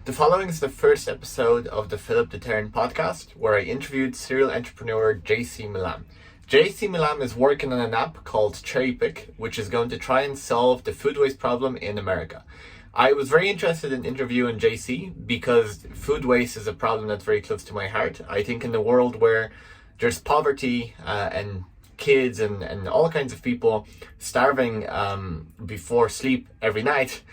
The following is the first episode of the Filip The Terran podcast, where I interviewed serial entrepreneur JC Milam. JC Milam is working on an app called Cherry Pick, which is going to try and solve the food waste problem in America. I was very interested in interviewing JC because food waste is a problem that's very close to my heart. I think in the world where there's poverty and kids and all kinds of people starving before sleep every night,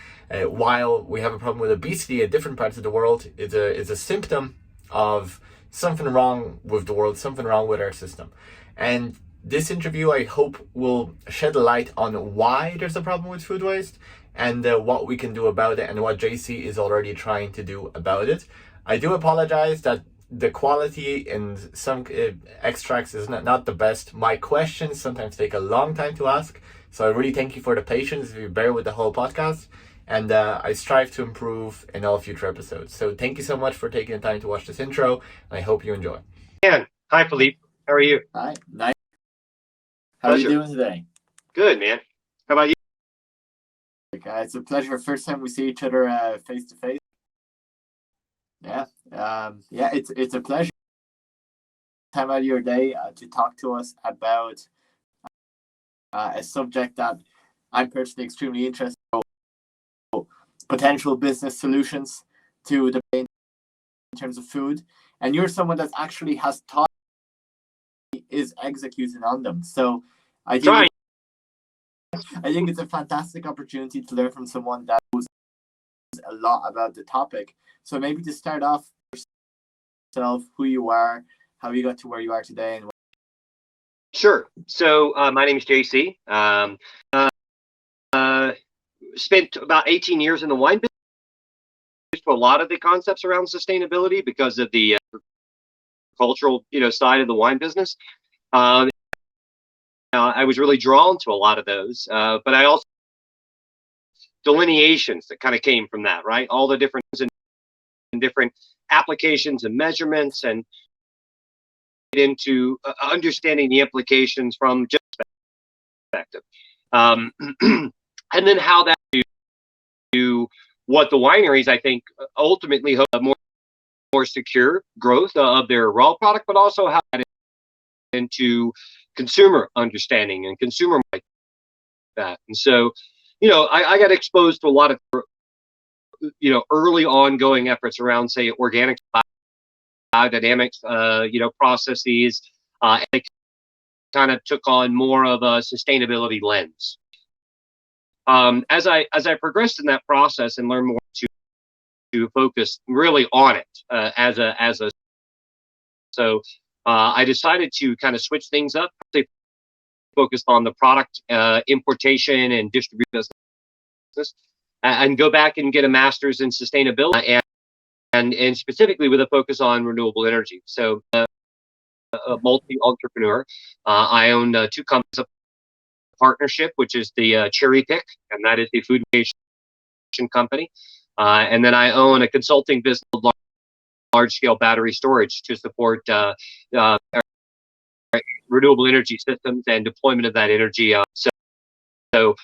while we have a problem with obesity in different parts of the world, is a symptom of something wrong with the world, something wrong with our system. And this interview, I hope, will shed a light on why there's a problem with food waste and what we can do about it and what JC is already trying to do about it. I do apologize that the quality in some extracts is not the best. My questions sometimes take a long time to ask, so I really thank you for the patience if you bear with the whole podcast. And I strive to improve in all future episodes. So thank you so much for taking the time to watch this intro, and I hope you enjoy. Man, hi Filip. How are you? Hi, nice. How are you doing today? Good, man. How about you? It's a pleasure. First time we see each other face to face. Yeah, it's a pleasure. Time out of your day to talk to us about a subject that I'm personally extremely interested in. Potential business solutions to the in terms of food, and you're someone that actually has taught, is executing on them. So I think it's a fantastic opportunity to learn from someone that knows a lot about the topic. So maybe to start off, yourself, who you are, how you got to where you are today, and Sure. So my name is JC. Spent about 18 years in the wine business for a lot of the concepts around sustainability because of the cultural, side of the wine business. I was really drawn to a lot of those, but I also delineations that kind of came from that, right? All the differences in different applications and measurements, and into understanding the implications from just perspective, and then how that to what the wineries, I think, ultimately hope more secure growth of their raw product, but also how that into consumer understanding and consumer like that. And so, I got exposed to a lot of, early ongoing efforts around, say, organic biodynamics, processes. It kind of took on more of a sustainability lens. As I progressed in that process and learned more to focus really on it so I decided to kind of switch things up. They focused on the product importation and distribution business, and go back and get a master's in sustainability and specifically with a focus on renewable energy. So a multi-entrepreneur. I own two companies. Partnership, which is the Cherry Pick, and that is the food waste company. And then I own a consulting business, large-scale battery storage to support renewable energy systems and deployment of that energy. So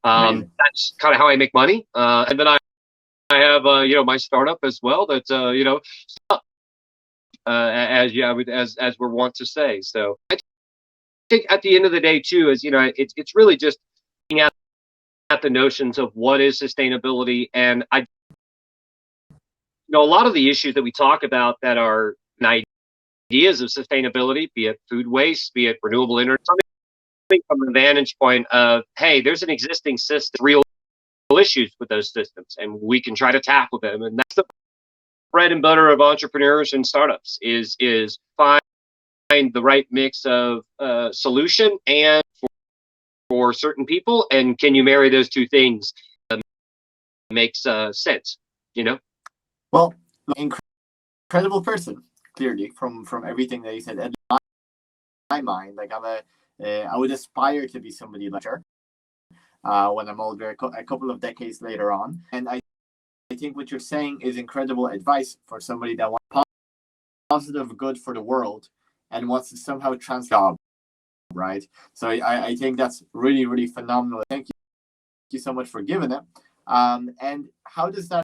that's kind of how I make money. And then I have my startup as well. That's as we're wont to say. So I think at the end of the day too is it's really just looking at the notions of what is sustainability, and a lot of the issues that we talk about that are ideas of sustainability, be it food waste, be it renewable energy, something from the vantage point of, hey, there's an existing system, real issues with those systems, and we can try to tackle them. And that's the bread and butter of entrepreneurs and startups is find the right mix of solution and for certain people, and can you marry those two things? Makes sense, Well, incredible person, clearly from everything that you said. And in my mind, like I would aspire to be somebody like her when I'm older, a couple of decades later on. And I think what you're saying is incredible advice for somebody that wants positive good for the world and wants to somehow transform, right? So I think that's really, really phenomenal. Thank you so much for giving it. And how does that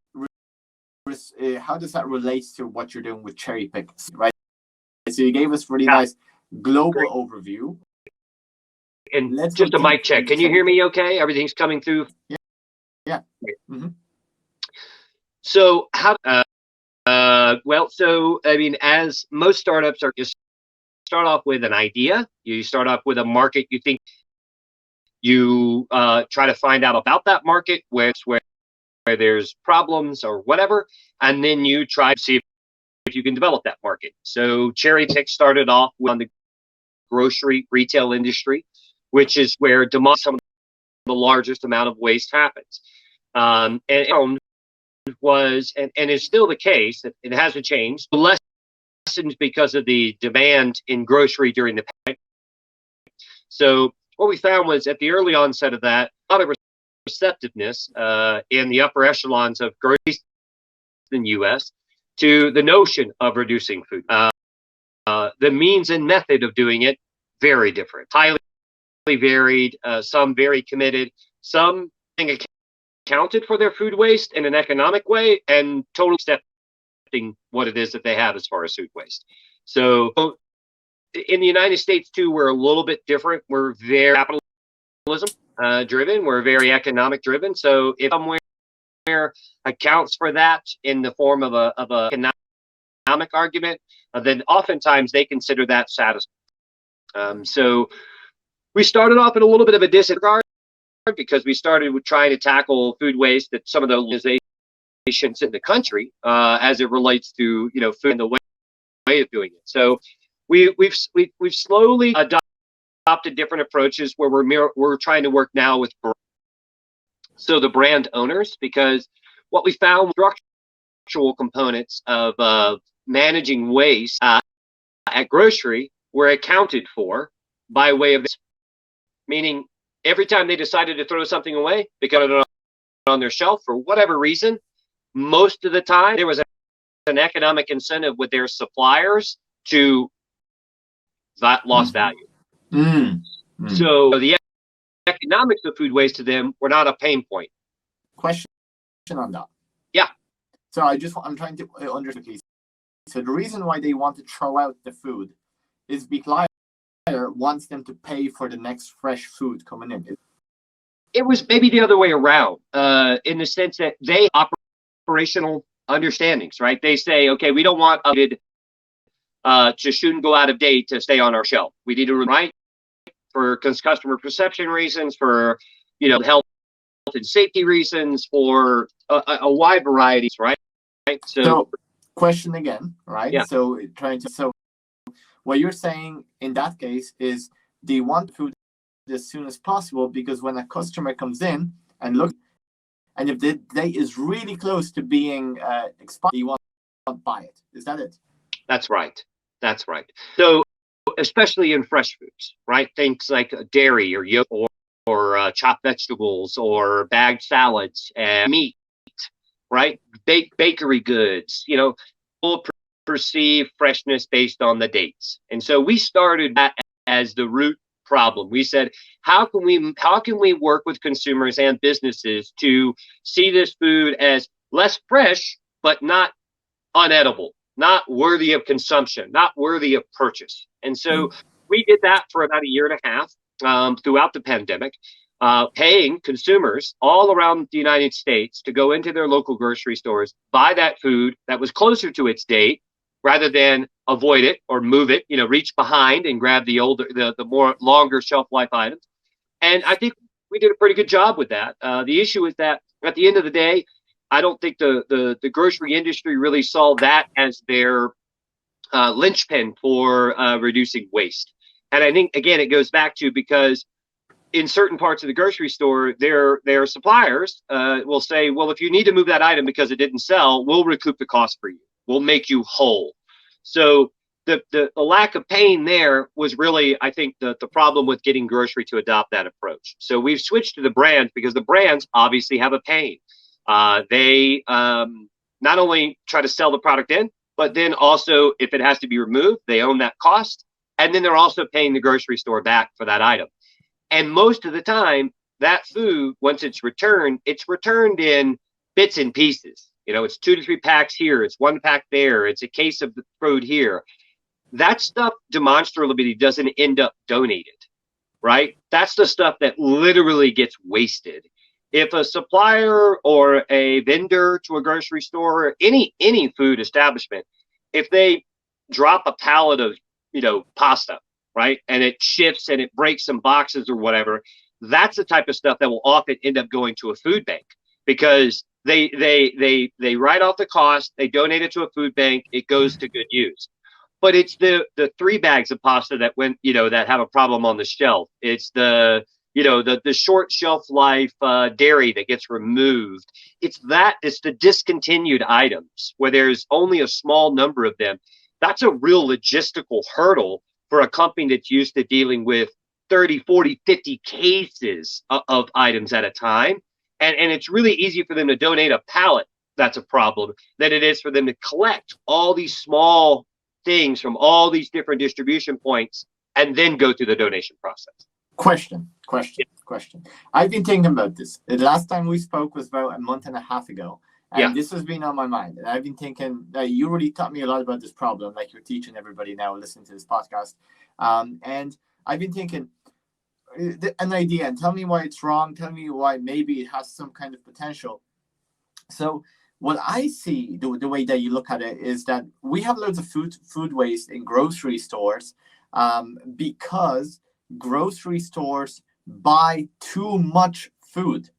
how does that relate to what you're doing with cherry pick, right? So you gave us really nice global Great overview. And Let's just a mic check. Can you hear me okay? Everything's coming through? Yeah. Mm-hmm. So so I mean, as most startups are, just start off with an idea. You start off with a market you think. You try to find out about that market, where there's problems or whatever, and then you try to see if you can develop that market. So Cherry Pick started off on the grocery retail industry, which is where some of the largest amount of waste happens. And was and is still the case. It hasn't changed. Lessons because of the demand in grocery during the pandemic. So what we found was at the early onset of that, a lot of receptiveness in the upper echelons of grocery in the U.S. to the notion of reducing food. The means and method of doing it very different, highly varied. Some very committed, some accounted for their food waste in an economic way, and totally accepting what it is that they have as far as food waste. So in the United States too, we're a little bit different. We're very capitalism driven. We're very economic driven. So if somewhere accounts for that in the form of a economic argument, then oftentimes they consider that satisfying. So we started off in a little bit of a disregard because we started with trying to tackle food waste at some of the organizations in the country as it relates to food and the way of doing it. So we've slowly adopted different approaches where we're trying to work now with the brand owners, because what we found structural components of managing waste at grocery were accounted for by way of this, meaning every time they decided to throw something away because it on their shelf for whatever reason, most of the time there was an economic incentive with their suppliers to that lost value. So the economics of food waste to them were not a pain point. Question on that. Yeah. So I'm trying to understand. So the reason why they want to throw out the food is because wants them to pay for the next fresh food coming in. It was maybe the other way around, in the sense that they operational understandings, right? They say, okay, we don't want to shouldn't go out of date to stay on our shelf. We need to right for customer perception reasons, for health and safety reasons, for a wide variety, right? So question again, right? Yeah. So what you're saying in that case is they want food as soon as possible, because when a customer comes in and looks, and if the date is really close to being expired, you want to buy it. Is that it? That's right. So especially in fresh foods, right? Things like dairy or yogurt or chopped vegetables or bagged salads and meat, right? Bakery goods, will perceive freshness based on the dates. And so we started that as the root problem. We said, how can we work with consumers and businesses to see this food as less fresh, but not unedible, not worthy of consumption, not worthy of purchase? And so we did that for about a year and a half throughout the pandemic, paying consumers all around the United States to go into their local grocery stores, buy that food that was closer to its date, rather than avoid it or move it, reach behind and grab the more longer shelf life items. And I think we did a pretty good job with that. The issue is that at the end of the day, I don't think the grocery industry really saw that as their linchpin for reducing waste. And I think, again, it goes back to, because in certain parts of the grocery store, their suppliers will say, well, if you need to move that item because it didn't sell, we'll recoup the cost for you. We'll make you whole. So the lack of pain there was really, I think, the problem with getting grocery to adopt that approach. So we've switched to the brands, because the brands obviously have a pain. They not only try to sell the product in, but then also, if it has to be removed, they own that cost. And then they're also paying the grocery store back for that item. And most of the time, that food, once it's returned in bits and pieces. It's 2 to 3 packs here. It's 1 pack there. It's a case of the fruit here. That stuff demonstrably doesn't end up donated, right? That's the stuff that literally gets wasted. If a supplier or a vendor to a grocery store, or any food establishment, if they drop a pallet of, pasta, right, and it shifts and it breaks some boxes or whatever, that's the type of stuff that will often end up going to a food bank, because they write off the cost, they donate it to a food bank, it goes to good use. But it's the 3 bags of pasta that went, that have a problem on the shelf. It's the short shelf life dairy that gets removed. It's the discontinued items where there's only a small number of them. That's a real logistical hurdle for a company that's used to dealing with 30, 40, 50 cases of items at a time. And it's really easy for them to donate a pallet that's a problem than it is for them to collect all these small things from all these different distribution points and then go through the donation process. Question. I've been thinking about this. The last time we spoke was about a month and a half ago. And this has been on my mind. And I've been thinking that you really taught me a lot about this problem, like you're teaching everybody now listening to this podcast. And I've been thinking an idea, and tell me why it's wrong. Tell me why maybe it has some kind of potential. So what I see, the way that you look at it, is that we have loads of food waste in grocery stores because grocery stores buy too much food.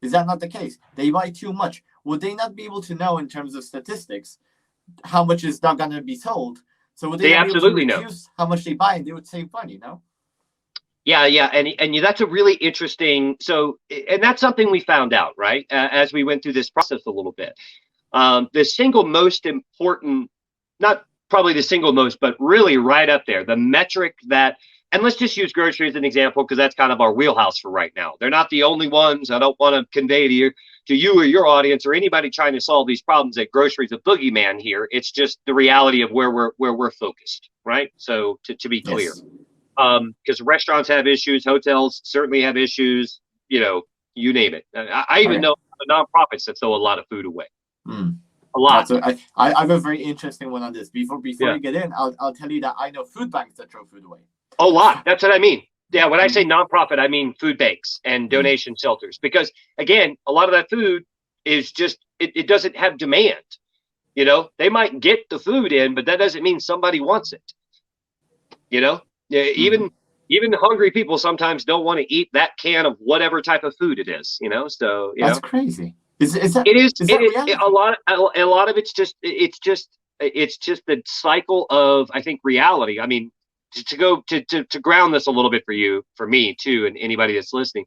Is that not the case? They buy too much. Would they not be able to know in terms of statistics how much is not going to be sold? So would they absolutely know how much they buy, and they would save money, no? Yeah, and that's a really interesting. So, and that's something we found out, right, as we went through this process a little bit. The single most important, not probably the single most, but really right up there, the metric that, and let's just use grocery as an example, because that's kind of our wheelhouse for right now. They're not the only ones. I don't want to convey to you or your audience or anybody trying to solve these problems that grocery is a boogeyman here. It's just the reality of where we're focused, right? So to be clear, because restaurants have issues, hotels certainly have issues, you name it. I even know nonprofits that throw a lot of food away. A lot. I have a very interesting one on this. Before we get in, I'll tell you that I know food banks that throw food away. A lot. That's what I mean. Yeah, when I say nonprofit, I mean food banks and donation shelters. Because again, a lot of that food is just it doesn't have demand. They might get the food in, but that doesn't mean somebody wants it. Even hungry people sometimes don't want to eat that can of whatever type of food it is. So that's crazy. Is that a lot of it's just the cycle of, I think, reality. I mean, to ground this a little bit for me too, and anybody that's listening.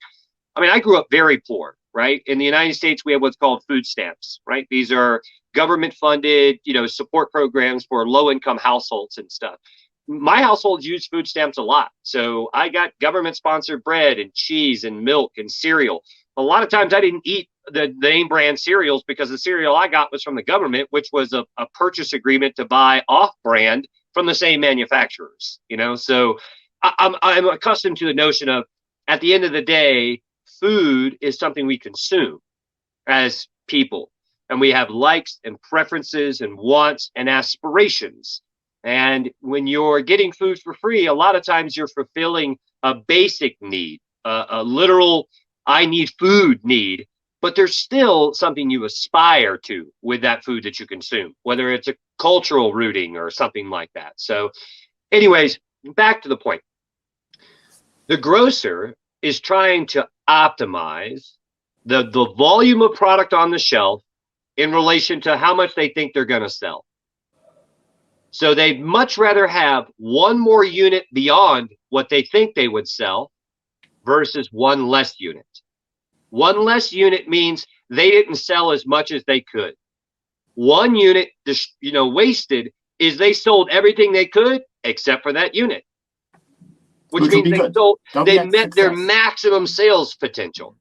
I mean, I grew up very poor, right? In the United States, we have what's called food stamps, right? These are government funded, support programs for low income households and stuff. My household used food stamps a lot. So I got government sponsored bread and cheese and milk and cereal. A lot of times I didn't eat the name brand cereals because the cereal I got was from the government, which was a purchase agreement to buy off brand from the same manufacturers, So I'm accustomed to the notion of, at the end of the day, food is something we consume as people, and we have likes and preferences and wants and aspirations. And when you're getting food for free, a lot of times you're fulfilling a basic need, a literal I need food need, but there's still something you aspire to with that food that you consume, whether it's a cultural rooting or something like that. So anyways, back to the point. The grocer is trying to optimize the volume of product on the shelf in relation to how much they think they're going to sell. So they'd much rather have one more unit beyond what they think they would sell versus one less unit. One less unit means they didn't sell as much as they could. One unit, wasted, is they sold everything they could except for that unit, which means they met their maximum sales potential.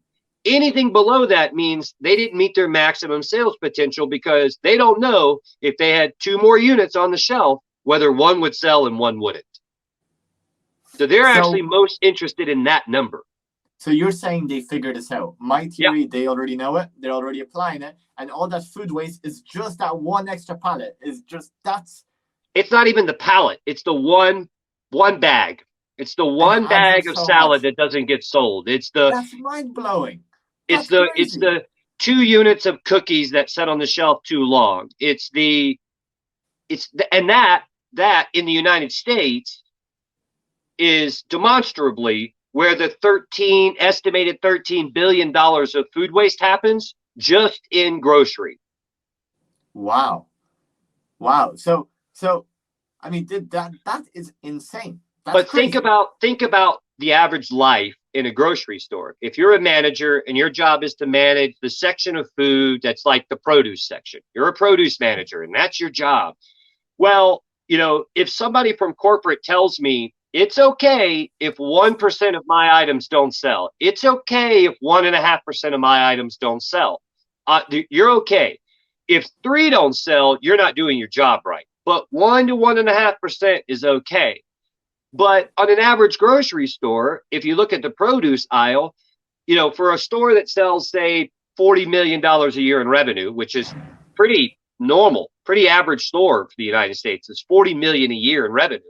Anything below that means they didn't meet their maximum sales potential because they don't know if they had 2 more units on the shelf, whether one would sell and one wouldn't. So they're actually most interested in that number. So you're saying they figured this out. My theory, they already know it. They're already applying it. And all that food waste is just that one extra pallet. It's not even the pallet. It's the one bag. It's the one bag of salad that doesn't get sold. That's mind blowing. It's the 2 units of cookies that sit on the shelf too long. And that in the United States is demonstrably where the estimated $13 billion of food waste happens, just in grocery. Wow. So I mean, that is insane. But crazy. Think about the average life in a grocery store. If you're a manager and your job is to manage the section of food that's like the produce section, you're a produce manager and that's your job. Well, if somebody from corporate tells me it's okay if 1% of my items don't sell, it's okay if 1.5% of my items don't sell, you're okay. If 3 don't sell, you're not doing your job right. But 1 to 1.5% is okay. But on an average grocery store, if you look at the produce aisle, for a store that sells, say, $40 million a year in revenue, which is pretty normal, pretty average store for the United States, is $40 million a year in revenue.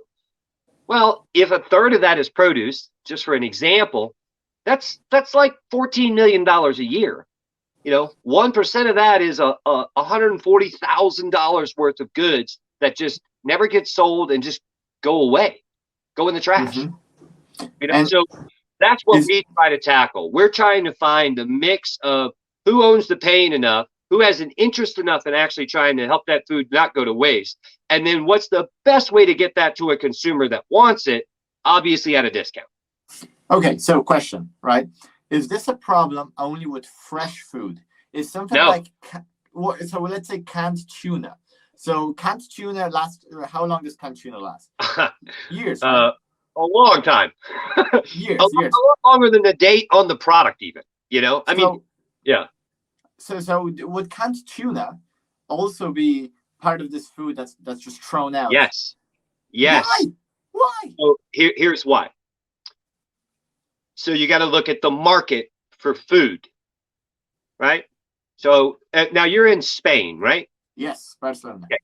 Well, if a third of that is produce, just for an example, that's like $14 million a year. 1% of that is a $140,000 worth of goods that just never get sold and just go away, go in the trash. Mm-hmm. So that's what we try to tackle. We're trying to find the mix of who owns the pain enough, who has an interest enough in actually trying to help that food not go to waste, and then what's the best way to get that to a consumer that wants it, obviously at a discount. Okay, so question, right? Is this a problem only with fresh food? Is something like, so let's say canned tuna. So canned tuna how long does canned tuna last? Years. Right? A long time. years. A lot longer than the date on the product even, yeah. So would canned tuna also be part of this food that's just thrown out? Yes. Why? So here's why. So you got to look at the market for food, right? So now you're in Spain, right? Yes, Barcelona. Okay.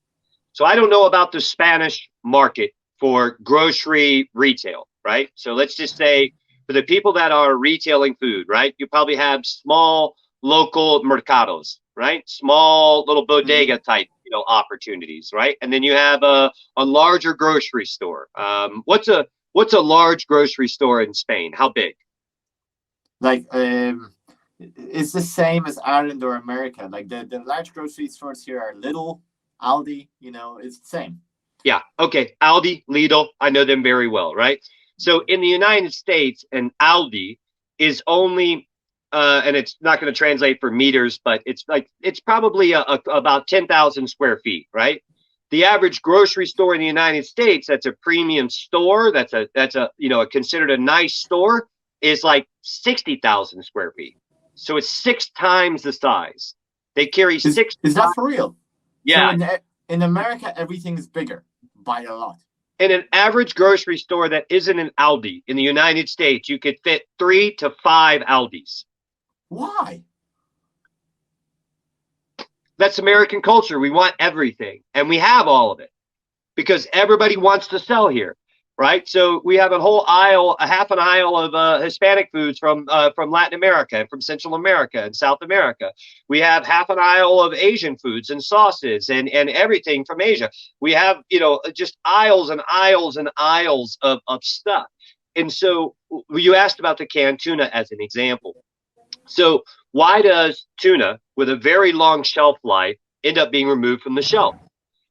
So I don't know about the Spanish market for grocery retail, right? So let's just say for the people that are retailing food, right? You probably have small local mercados, right? Small little bodega type, opportunities, right? And then you have a larger grocery store. What's a large grocery store in Spain? How big? Like it's the same as Ireland or America. Like the large grocery stores here are Lidl, Aldi. It's the same. Yeah. Okay. Aldi, Lidl. I know them very well, right? So in the United States, an Aldi is only and it's not going to translate for meters, but it's probably about 10,000 square feet, right? The average grocery store in the United States, that's a premium store, that's considered a nice store, is like 60,000 square feet. So it's 6 times the size. They carry 6. Is that for real? Yeah. So in America, everything is bigger by a lot. In an average grocery store that isn't an Aldi in the United States, you could fit 3 to 5 Aldis. Why? That's American culture. We want everything, and we have all of it because everybody wants to sell here, right? So we have a half an aisle of Hispanic foods from Latin America and from Central America and South America. We have half an aisle of Asian foods and sauces and everything from Asia. We have, just aisles and aisles and aisles of stuff. And so you asked about the canned tuna as an example. So why does tuna with a very long shelf life end up being removed from the shelf?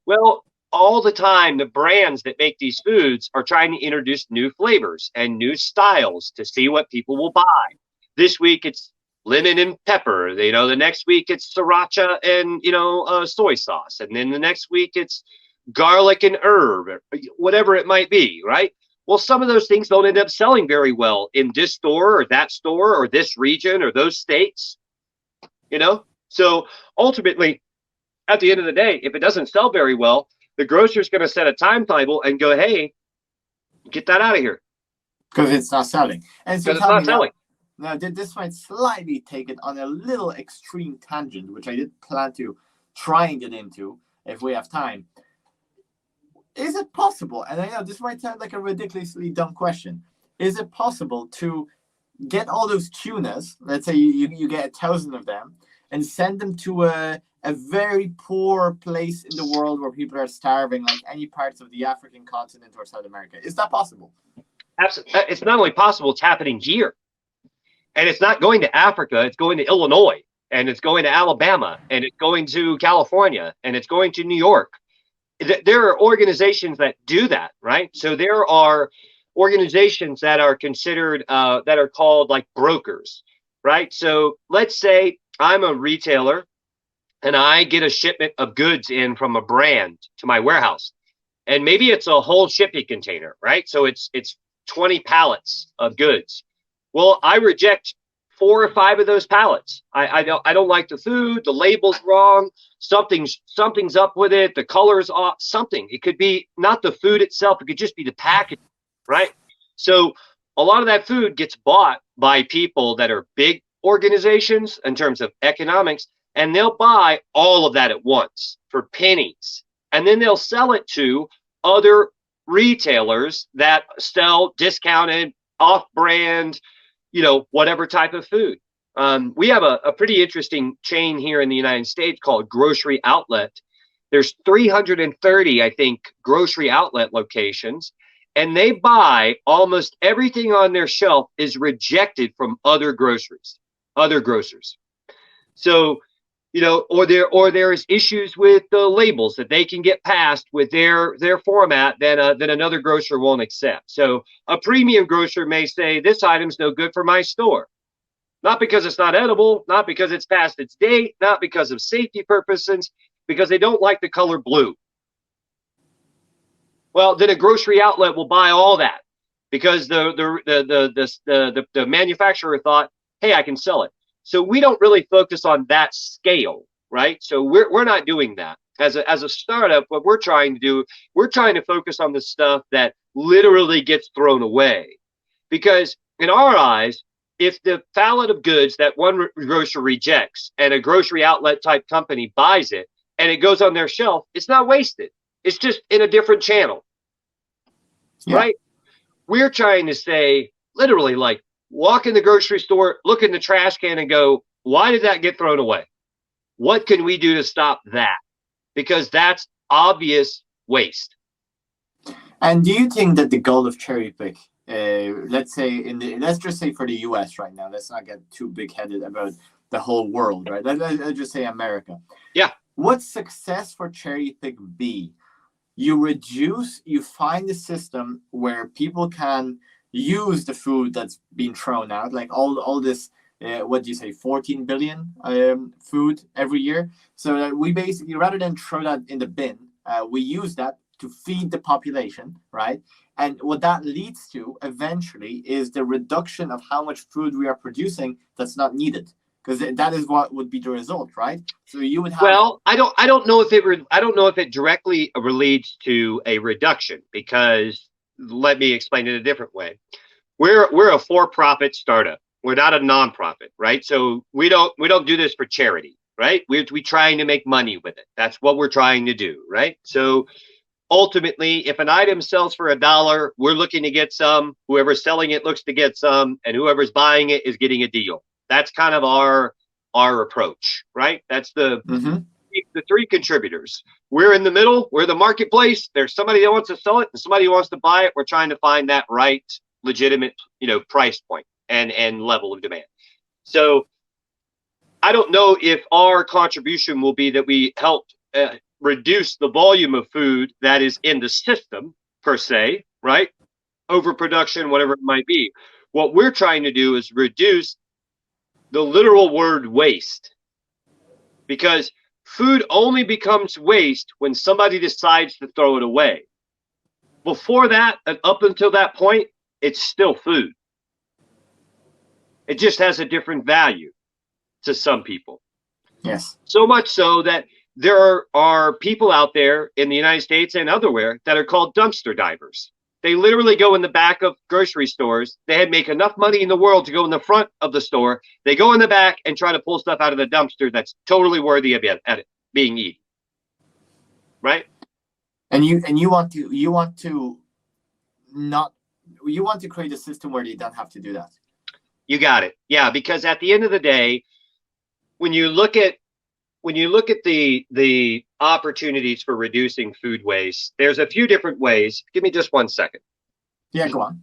Well, all the time, the brands that make these foods are trying to introduce new flavors and new styles to see what people will buy. This week, it's lemon and pepper. The next week, it's sriracha and, soy sauce. And then the next week, it's garlic and herb, or whatever it might be, right? Well, some of those things don't end up selling very well in this store or that store or this region or those states, So ultimately, at the end of the day, if it doesn't sell very well, the grocer's going to set a timetable and go, hey, get that out of here. Because it's not selling. And so it's not selling. Now, this might slightly take it on a little extreme tangent, which I did plan to try and get into if we have time. Is it possible, and I know this might sound like a ridiculously dumb question, is it possible to get all those tunas, let's say you get 1,000 of them, and send them to a very poor place in the world where people are starving, like any parts of the African continent or South America? Is that possible? Absolutely. It's not only possible, it's happening here. And it's not going to Africa, it's going to Illinois, and it's going to Alabama, and it's going to California, and it's going to New York. There are organizations that do that, right? So there are organizations that are considered, that are called like brokers, right? So let's say I'm a retailer and I get a shipment of goods in from a brand to my warehouse. And maybe it's a whole shipping container, right? So it's 20 pallets of goods. Well, I reject 4 or 5 of those pallets. I don't like the food. The label's wrong. Something's up with it. The color's off. Something. It could be not the food itself. It could just be the packaging, right? So a lot of that food gets bought by people that are big organizations in terms of economics, and they'll buy all of that at once for pennies, and then they'll sell it to other retailers that sell discounted, off-brand, whatever type of food. We have a pretty interesting chain here in the United States called Grocery Outlet. There's 330, I think, grocery outlet locations, and they buy almost everything on their shelf is rejected from other grocers. So, or there's issues with the labels that they can get past with their format that another grocer won't accept. So a premium grocer may say this item's no good for my store, not because it's not edible, not because it's past its date, not because of safety purposes, because they don't like the color blue. Well, then a grocery outlet will buy all that because the manufacturer thought, hey, I can sell it. So we don't really focus on that scale, right? So we're not doing that. As a startup, what we're trying to do, we're trying to focus on the stuff that literally gets thrown away. Because in our eyes, if the pallet of goods that one grocer rejects and a grocery outlet type company buys it and it goes on their shelf, it's not wasted. It's just in a different channel, right? We're trying to say literally like, walk in the grocery store, look in the trash can and go, why did that get thrown away? What can we do to stop that? Because that's obvious waste. And do you think that the goal of cherry pick, let's just say for the US right now, let's not get too big headed about the whole world, right? Let's just say America. Yeah. Would success for cherry pick be? You find a system where people can use the food that's been thrown out, like all this, 14 billion food every year. So that we basically, rather than throw that in the bin, we use that to feed the population, right? And what that leads to eventually is the reduction of how much food we are producing that's not needed, because that is what would be the result, right? So you would have. Well, I don't know if it directly relates to a reduction, because let me explain it a different way. We're a for-profit startup. We're not a nonprofit, right? So we don't do this for charity, right? We're trying to make money with it. That's what we're trying to do, right? So ultimately, if an item sells for $1, we're looking to get some. Whoever's selling it looks to get some, and whoever's buying it is getting a deal. That's kind of our approach, right? That's the 3 contributors. We're in the middle. We're the marketplace. There's somebody that wants to sell it and somebody who wants to buy it. We're trying to find that right, legitimate, price point and level of demand. So I don't know if our contribution will be that we help reduce the volume of food that is in the system per se, right? Overproduction, whatever it might be. What we're trying to do is reduce the literal word waste, because food only becomes waste when somebody decides to throw it away. Before that, and up until that point, it's still food. It just has a different value to some people. Yes. So much so that there are people out there in the United States and elsewhere that are called dumpster divers. They literally go in the back of grocery stores. They make enough money in the world to go in the front of the store. They go in the back and try to pull stuff out of the dumpster that's totally worthy of being eaten. Right? And you want to create a system where they don't have to do that. You got it. Yeah, because at the end of the day, when you look at the opportunities for reducing food waste, there's a few different ways. Give me just 1 second. Yeah, go on.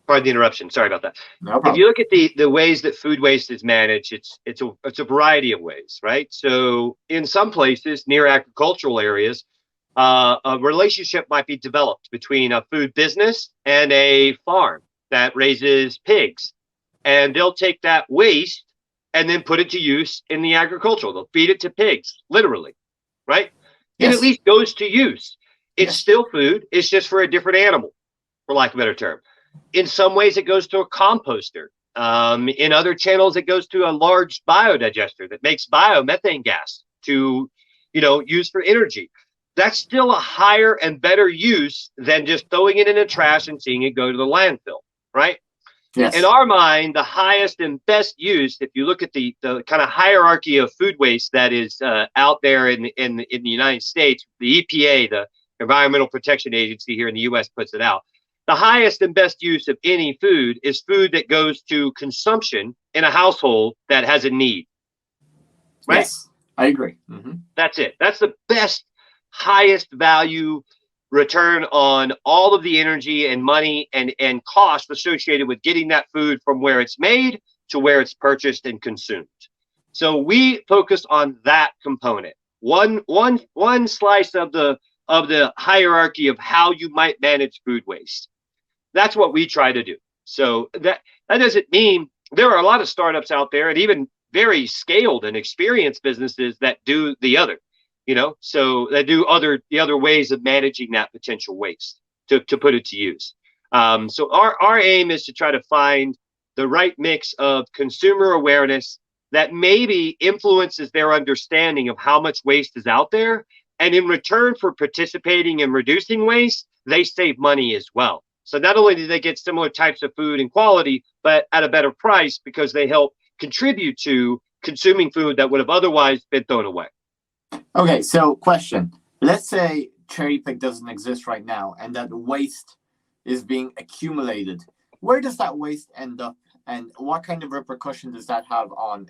Pardon the interruption. Sorry about that. No problem. If you look at the ways that food waste is managed, it's a variety of ways, right? So in some places near agricultural areas, a relationship might be developed between a food business and a farm that raises pigs, and they'll take that waste and then put it to use in the agricultural. They'll feed it to pigs, literally, right? Yes. It at least goes to use. It's Yes. still food. It's just for a different animal, for lack of a better term. In some ways, it goes to a composter. In other channels, it goes to a large biodigester that makes biomethane gas to, use for energy. That's still a higher and better use than just throwing it in the trash and seeing it go to the landfill, right? Yes. In our mind, the highest and best use, if you look at the kind of hierarchy of food waste that is out there in the United States, the EPA, the Environmental Protection Agency here in the U.S. puts it out. The highest and best use of any food is food that goes to consumption in a household that has a need. Right? Yes, I agree. Mm-hmm. That's it. That's the best, highest value return on all of the energy and money and cost associated with getting that food from where it's made to where it's purchased and consumed. So we focus on that component. One slice of the hierarchy of how you might manage food waste. That's what we try to do. So that doesn't mean there are a lot of startups out there and even very scaled and experienced businesses that do the other, so they do the other ways of managing that potential waste to put it to use. So our aim is to try to find the right mix of consumer awareness that maybe influences their understanding of how much waste is out there. And in return for participating in reducing waste, they save money as well. So not only do they get similar types of food and quality, but at a better price because they help contribute to consuming food that would have otherwise been thrown away. Okay, so question. Let's say cherry pick doesn't exist right now and that waste is being accumulated. Where does that waste end up and what kind of repercussion does that have on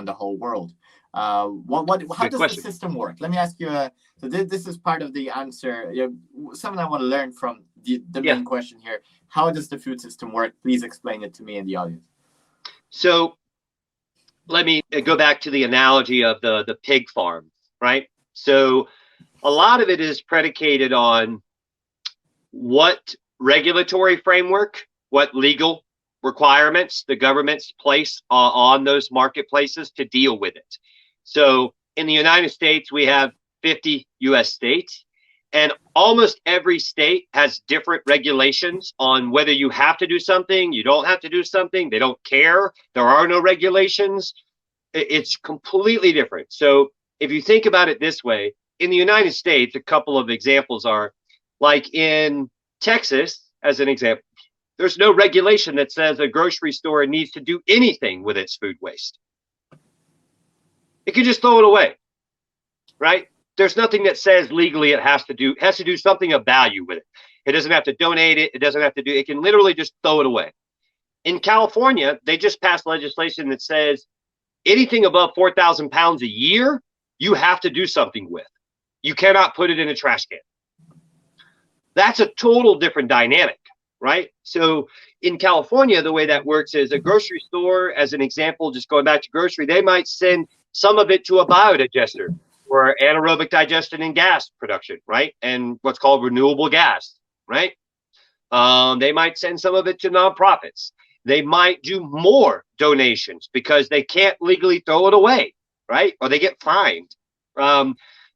the whole world? How does the system work? Let me ask you, so this is part of the answer. Something I want to learn from the main question here. How does the food system work? Please explain it to me and the audience. So let me go back to the analogy of the pig farm, right? So a lot of it is predicated on what regulatory framework, what legal requirements the governments place on those marketplaces to deal with it. So in the United States, we have 50 U.S. states, and almost every state has different regulations on whether you have to do something, you don't have to do something, they don't care, there are no regulations. It's completely different. So if you think about it this way, in the United States, a couple of examples are, like in Texas, as an example, there's no regulation that says a grocery store needs to do anything with its food waste. It can just throw it away, right? There's nothing that says legally it has to do something of value with it. It doesn't have to donate it. It doesn't have to it can literally just throw it away. In California, they just passed legislation that says anything above 4,000 pounds a year, you have to do something with. You cannot put it in a trash can. That's a total different dynamic, right? So in California, the way that works is a grocery store, as an example, just going back to grocery, they might send some of it to a biodigester for anaerobic digestion and gas production, right? And what's called renewable gas, right? They might send some of it to nonprofits. They might do more donations because they can't legally throw it away, right? Or they get fined.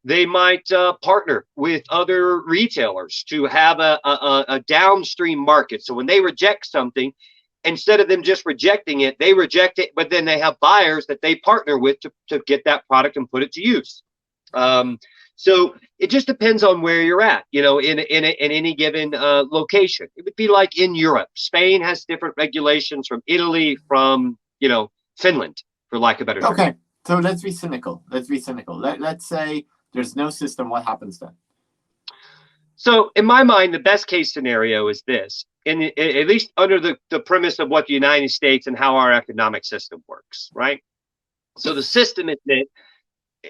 They might partner with other retailers to have a downstream market. So when they reject something, instead of them just rejecting it, they reject it, but then they have buyers that they partner with to get that product and put it to use. So it just depends on where you're at, in any given location. It would be like in Europe. Spain has different regulations from Italy, from, Finland, for lack of a better term. Okay, so let's be cynical. Let's say there's no system. What happens then? So in my mind, the best case scenario is this, at least under the premise of what the United States and how our economic system works, right? So the system is that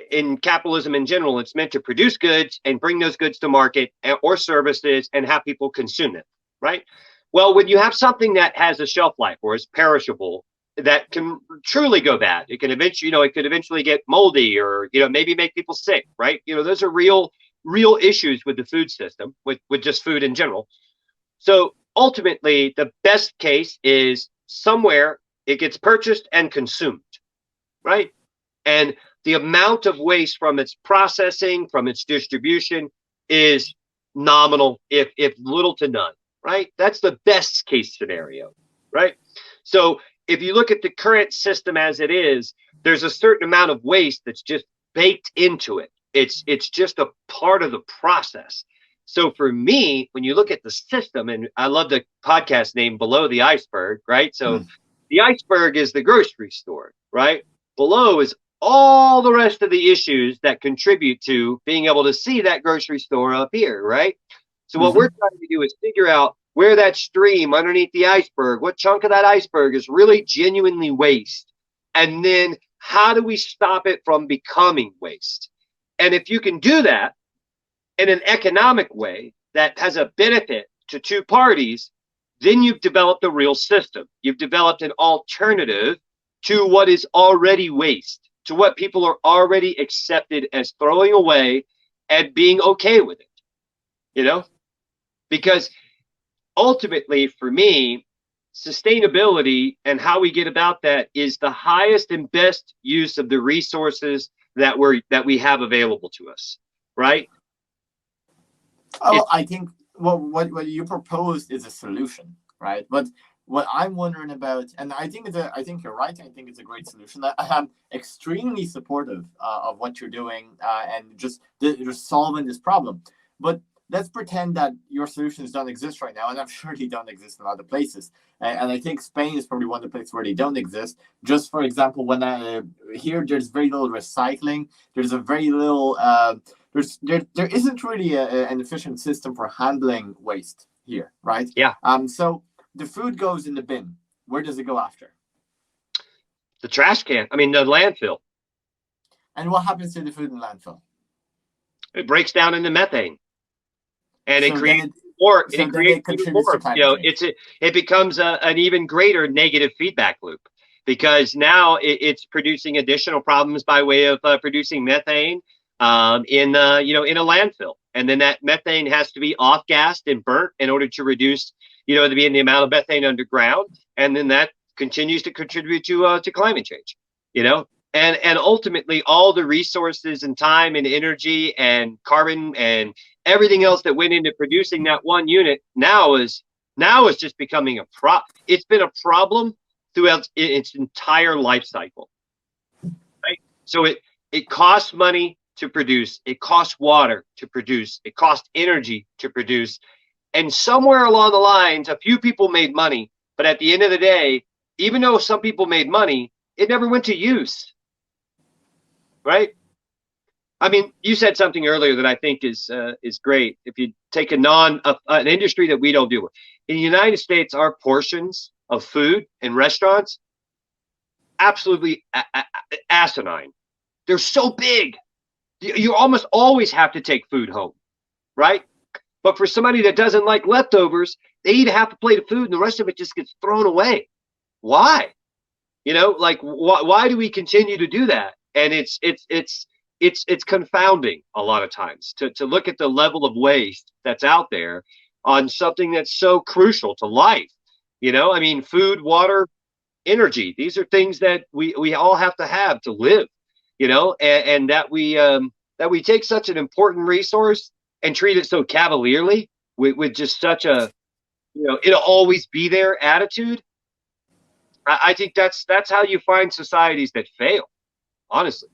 in capitalism in general, it's meant to produce goods and bring those goods to market or services and have people consume them, right? Well, when you have something that has a shelf life or is perishable, that can truly go bad. It can eventually, it could eventually get moldy or, maybe make people sick, right? Those are real issues with the food system, with just food in general. So ultimately, the best case is somewhere it gets purchased and consumed, right? And the amount of waste from its processing, from its distribution is nominal, if little to none, right? That's the best case scenario, right? So if you look at the current system as it is, there's a certain amount of waste that's just baked into it. It's just a part of the process. So for me, when you look at the system, and I love the podcast name Below the Iceberg, right? So the iceberg is the grocery store, right? Below is all the rest of the issues that contribute to being able to see that grocery store up here, right? So what we're trying to do is figure out where that stream underneath the iceberg, what chunk of that iceberg is really genuinely waste. And then how do we stop it from becoming waste? And if you can do that in an economic way that has a benefit to two parties, then you've developed a real system. You've developed an alternative to what is already waste, to what people are already accepted as throwing away and being okay with it, Because ultimately, for me, sustainability and how we get about that is the highest and best use of the resources that we have available to us, right? I think what you proposed is a solution, right? But what I'm wondering about, and I think you're right. I think it's a great solution. I'm extremely supportive of what you're doing and just solving this problem. But let's pretend that your solutions don't exist right now, and I'm sure they don't exist in other places. And I think Spain is probably one of the places where they don't exist. Just for example, when here there's very little recycling. There's a very little. There isn't really an efficient system for handling waste here, right? Yeah. So the food goes in the bin. Where does it go after? The trash can. I mean, the landfill. And what happens to the food in landfill? It breaks down into methane. And So it creates more. It creates even more. It becomes an even greater negative feedback loop, because now it's producing additional problems by way of producing methane in a landfill, and then that methane has to be off-gassed and burnt in order to reduce the amount of methane underground, and then that continues to contribute to climate change. And ultimately, all the resources and time and energy and carbon and everything else that went into producing that one unit now is just becoming a problem. It's been a problem throughout its entire life cycle, right? So it costs money to produce, it costs water to produce, it costs energy to produce, and somewhere along the lines, a few people made money, but at the end of the day, even though some people made money, it never went to use. Right? I mean, you said something earlier that I think is great. If you take an industry that we don't deal with, in the United States, our portions of food in restaurants, absolutely asinine. They're so big. You almost always have to take food home, right? But for somebody that doesn't like leftovers, they eat half a plate of food and the rest of it just gets thrown away. Why? Why do we continue to do that? And it's confounding a lot of times to look at the level of waste that's out there on something that's so crucial to life. I mean, food, water, energy. These are things that we all have to live. And that we take such an important resource and treat it so cavalierly with just such a it'll always be there attitude. I think that's how you find societies that fail, honestly.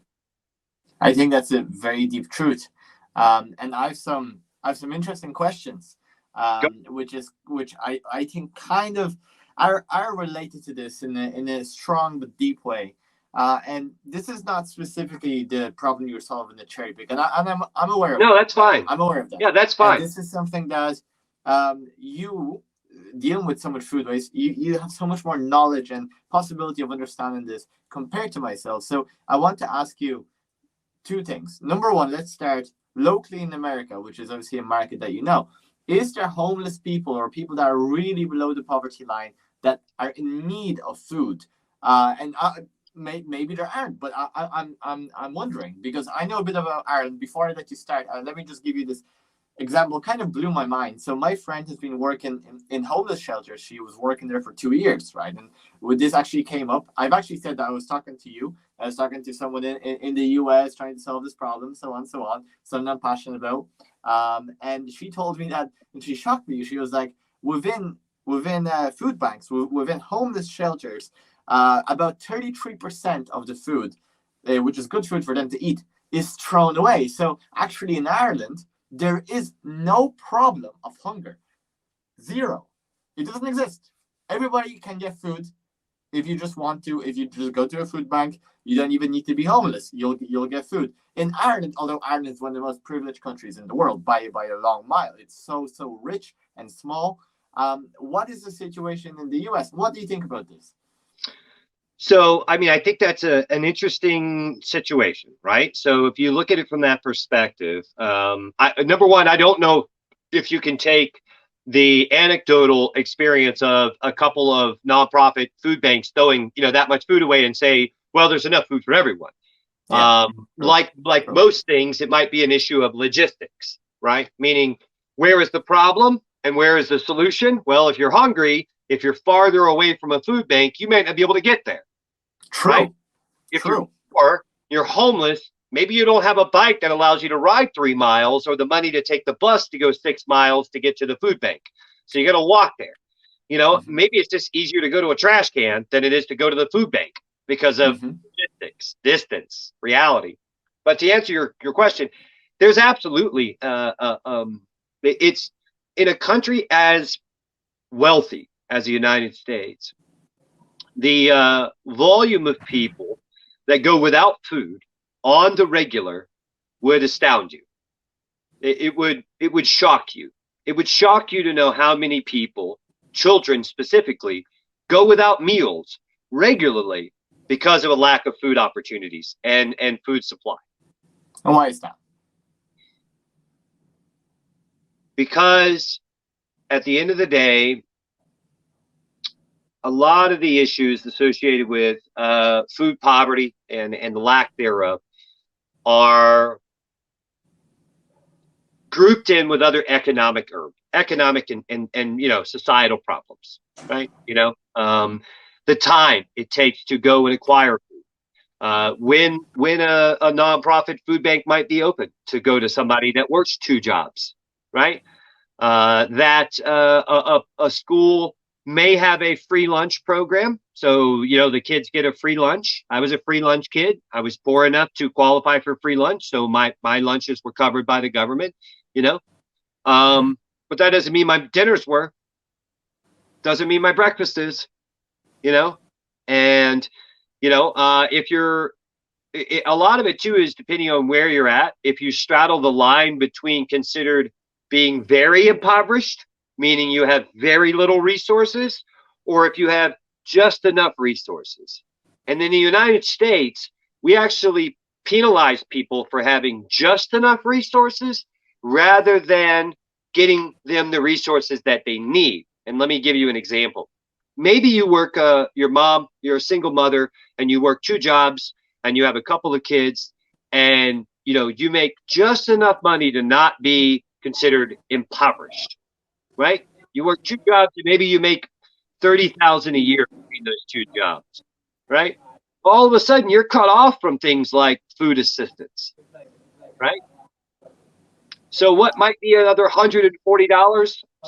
I think that's a very deep truth, and I have some interesting questions, which I think kind of are related to this in a strong but deep way. And this is not specifically the problem you're solving the cherry pick, and I'm aware of No, that. that's fine. I'm aware of that. Yeah, that's fine. And this is something that you dealing with so much food waste, you have so much more knowledge and possibility of understanding this compared to myself. So I want to ask you two things. Number one, let's start locally in America, which is obviously a market that you know. Is there homeless people or people that are really below the poverty line that are in need of food? Maybe there aren't, but I'm wondering, because I know a bit about Ireland. Before I let you start, let me just give you this example. Kind of blew my mind. So my friend has been working in homeless shelters. She was working there for 2 years, right? And when this actually came up, I've actually said that I was talking to you. I was talking to someone in the US trying to solve this problem, so on, something I'm passionate about. And she told me that, and she shocked me. She was like, within food banks, within homeless shelters, about 33% of the food, which is good food for them to eat, is thrown away. So actually in Ireland, there is no problem of hunger. Zero. It doesn't exist. Everybody can get food if you just want to. If you just go to a food bank, you don't even need to be homeless. You'll get food. In Ireland, although Ireland is one of the most privileged countries in the world by a long mile, it's so rich and small. What is the situation in the US? What do you think about this? So, I mean, I think that's an interesting situation, right? So if you look at it from that perspective, number one, I don't know if you can take the anecdotal experience of a couple of nonprofit food banks throwing, that much food away and say, well, there's enough food for everyone. Yeah, like most things, it might be an issue of logistics, right? Meaning, where is the problem and where is the solution? Well, if you're hungry, if you're farther away from a food bank, you may not be able to get there. True. Right? If you're poor, you're homeless, maybe you don't have a bike that allows you to ride 3 miles or the money to take the bus to go 6 miles to get to the food bank. So you got to walk there. Maybe it's just easier to go to a trash can than it is to go to the food bank because of logistics, distance, reality. But to answer your question, there's absolutely it's in a country as wealthy as the United States. The volume of people that go without food on the regular would astound you. It would shock you. It would shock you to know how many people, children specifically, go without meals regularly because of a lack of food opportunities and food supply. And why is that? Because at the end of the day, a lot of the issues associated with food poverty and the lack thereof are grouped in with other economic and societal problems, right? The time it takes to go and acquire food. When a nonprofit food bank might be open to go to somebody that works 2 jobs, right? That a school may have a free lunch program. So, the kids get a free lunch. I was a free lunch kid. I was poor enough to qualify for free lunch. So my lunches were covered by the government, but that doesn't mean my dinners were. Doesn't mean my breakfast is, and, if you're, a lot of it too is depending on where you're at. If you straddle the line between considered being very impoverished, meaning you have very little resources, or if you have just enough resources. And in the United States, we actually penalize people for having just enough resources rather than getting them the resources that they need. And let me give you an example. Maybe you work, you're a single mother and you work 2 jobs and you have a couple of kids and, you make just enough money to not be considered impoverished. Right? You work 2 jobs and maybe you make $30,000 a year between those 2 jobs, right? All of a sudden you're cut off from things like food assistance, right? So what might be another $140,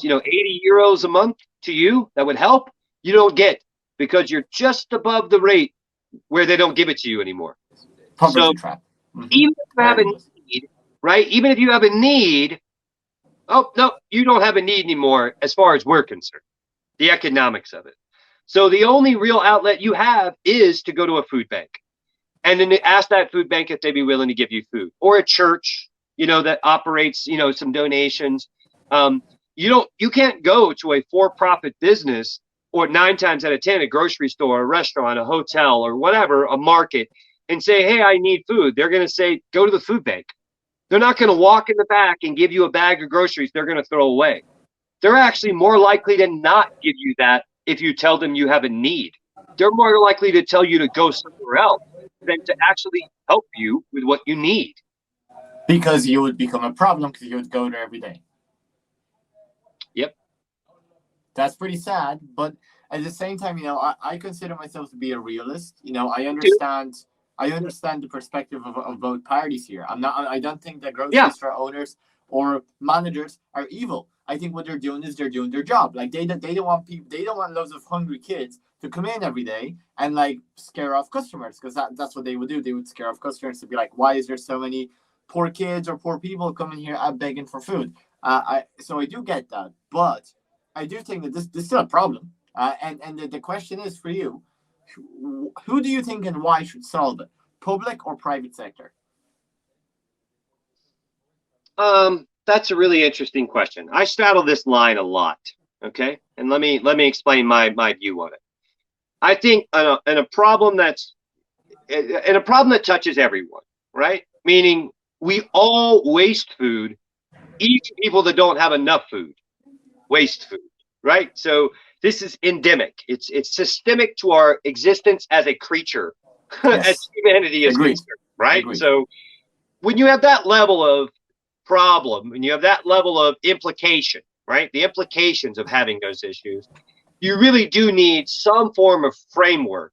80 euros a month to you that would help? You don't get because you're just above the rate where they don't give it to you anymore. Poverty So trap. Mm-hmm. even if you have a need, right? Even if you have a need, oh, no, you don't have a need anymore as far as we're concerned, the economics of it. So the only real outlet you have is to go to a food bank and then ask that food bank if they'd be willing to give you food, or a church, that operates, some donations. You can't go to a for-profit business, or 9 times out of 10, a grocery store, a restaurant, a hotel, or whatever, a market, and say, hey, I need food. They're going to say, go to the food bank. They're not going to walk in the back and give you a bag of groceries they're going to throw away. They're actually more likely to not give you that if you tell them you have a need. They're more likely to tell you to go somewhere else than to actually help you with what you need. Because you would become a problem because you would go there every day. Yep. That's pretty sad, but at the same time, I consider myself to be a realist. I understand the perspective of both parties here. I don't think that grocery store owners or managers are evil. I think what they're doing is they're doing their job. Like they don't want loads of hungry kids to come in every day and like scare off customers, because that's what they would do. They would scare off customers to be like, why is there so many poor kids or poor people coming here begging for food? So I do get that, but I do think that this is still a problem. And the question is for you, who do you think and why should solve it? Public or private sector? That's a really interesting question. I straddle this line a lot. Okay, and let me explain my view on it. I think in a problem that touches everyone, right? Meaning we all waste food. Even people that don't have enough food waste food, right? So this is endemic. It's systemic to our existence as a creature, yes. As humanity is concerned, right? Agreed. So when you have that level of problem, and you have that level of implication, right? The implications of having those issues, you really do need some form of framework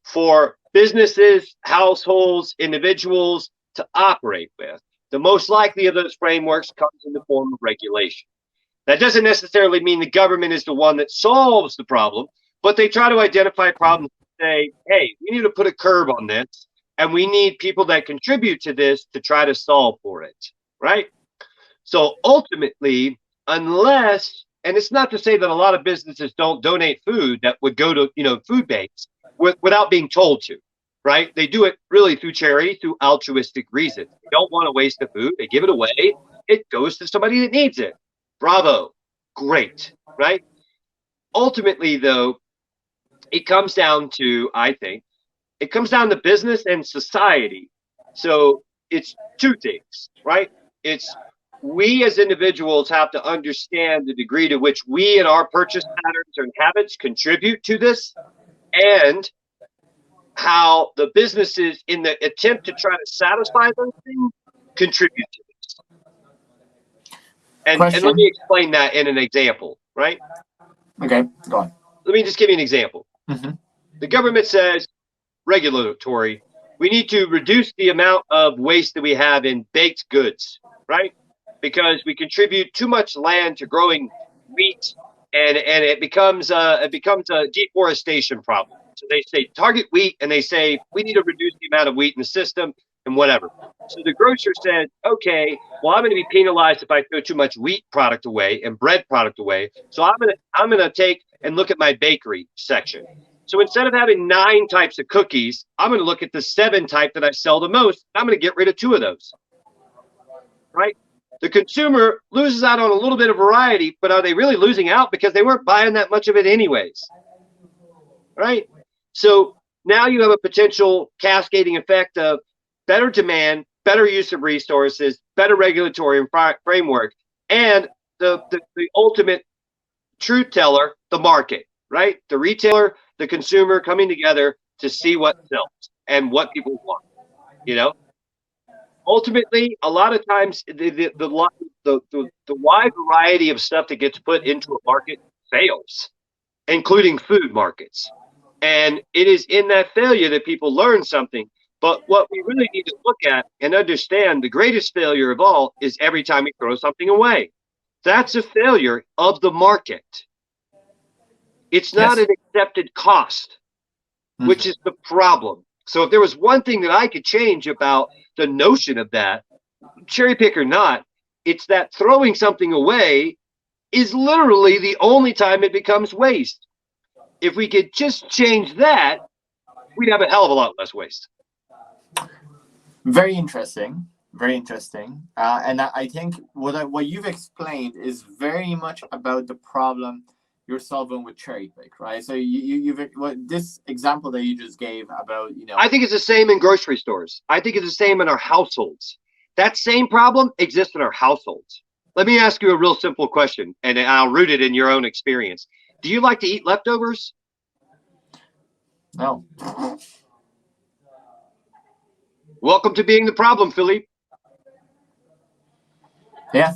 for businesses, households, individuals to operate with. The most likely of those frameworks comes in the form of regulation. That doesn't necessarily mean the government is the one that solves the problem, but they try to identify problems and say, hey, we need to put a curb on this, and we need people that contribute to this to try to solve for it, right? So ultimately, unless, and it's not to say that a lot of businesses don't donate food that would go to, food banks without being told to, right? They do it really through charity, through altruistic reasons. They don't want to waste the food. They give it away. It goes to somebody that needs it. Bravo. Great, right? Ultimately, though, it comes down to, I think, it comes down to business and society. So it's two things, right? It's we as individuals have to understand the degree to which we and our purchase patterns and habits contribute to this, and how the businesses, in the attempt to try to satisfy those things, contribute to this. And let me explain that in an example, right? Okay, go on. Let me just give you an example. Mm-hmm. The government says, regulatory, we need to reduce the amount of waste that we have in baked goods, right? Because we contribute too much land to growing wheat, and it becomes a deforestation problem. So they say target wheat, and they say we need to reduce the amount of wheat in the system and whatever. So the grocer says, okay, well, I'm going to be penalized if I throw too much wheat product away and bread product away. So I'm gonna take and look at my bakery section. So instead of having 9 types of cookies, I'm going to look at the 7 type that I sell the most. I'm going to get rid of 2 of those, right? The consumer loses out on a little bit of variety, but are they really losing out because they weren't buying that much of it anyways, right? So now you have a potential cascading effect of better demand, better use of resources, better regulatory framework, and the ultimate truth teller, the market, right? The retailer, the consumer coming together to see what sells and what people want, Ultimately, a lot of times the wide variety of stuff that gets put into a market fails, including food markets. And it is in that failure that people learn something. But what we really need to look at and understand, the greatest failure of all is every time we throw something away. That's a failure of the market. It's not Yes. an accepted cost, which is the problem. So if there was one thing that I could change about the notion of that, cherry pick or not, it's that throwing something away is literally the only time it becomes waste. If we could just change that, we'd have a hell of a lot less waste. Very interesting. Very interesting. And I think what you've explained is very much about the problem you're solving with cherry pick, right? So you've this example that you just gave about, I think it's the same in grocery stores. I think it's the same in our households. That same problem exists in our households. Let me ask you a real simple question, and I'll root it in your own experience. Do you like to eat leftovers? No. Welcome to being the problem, Filip. Yeah.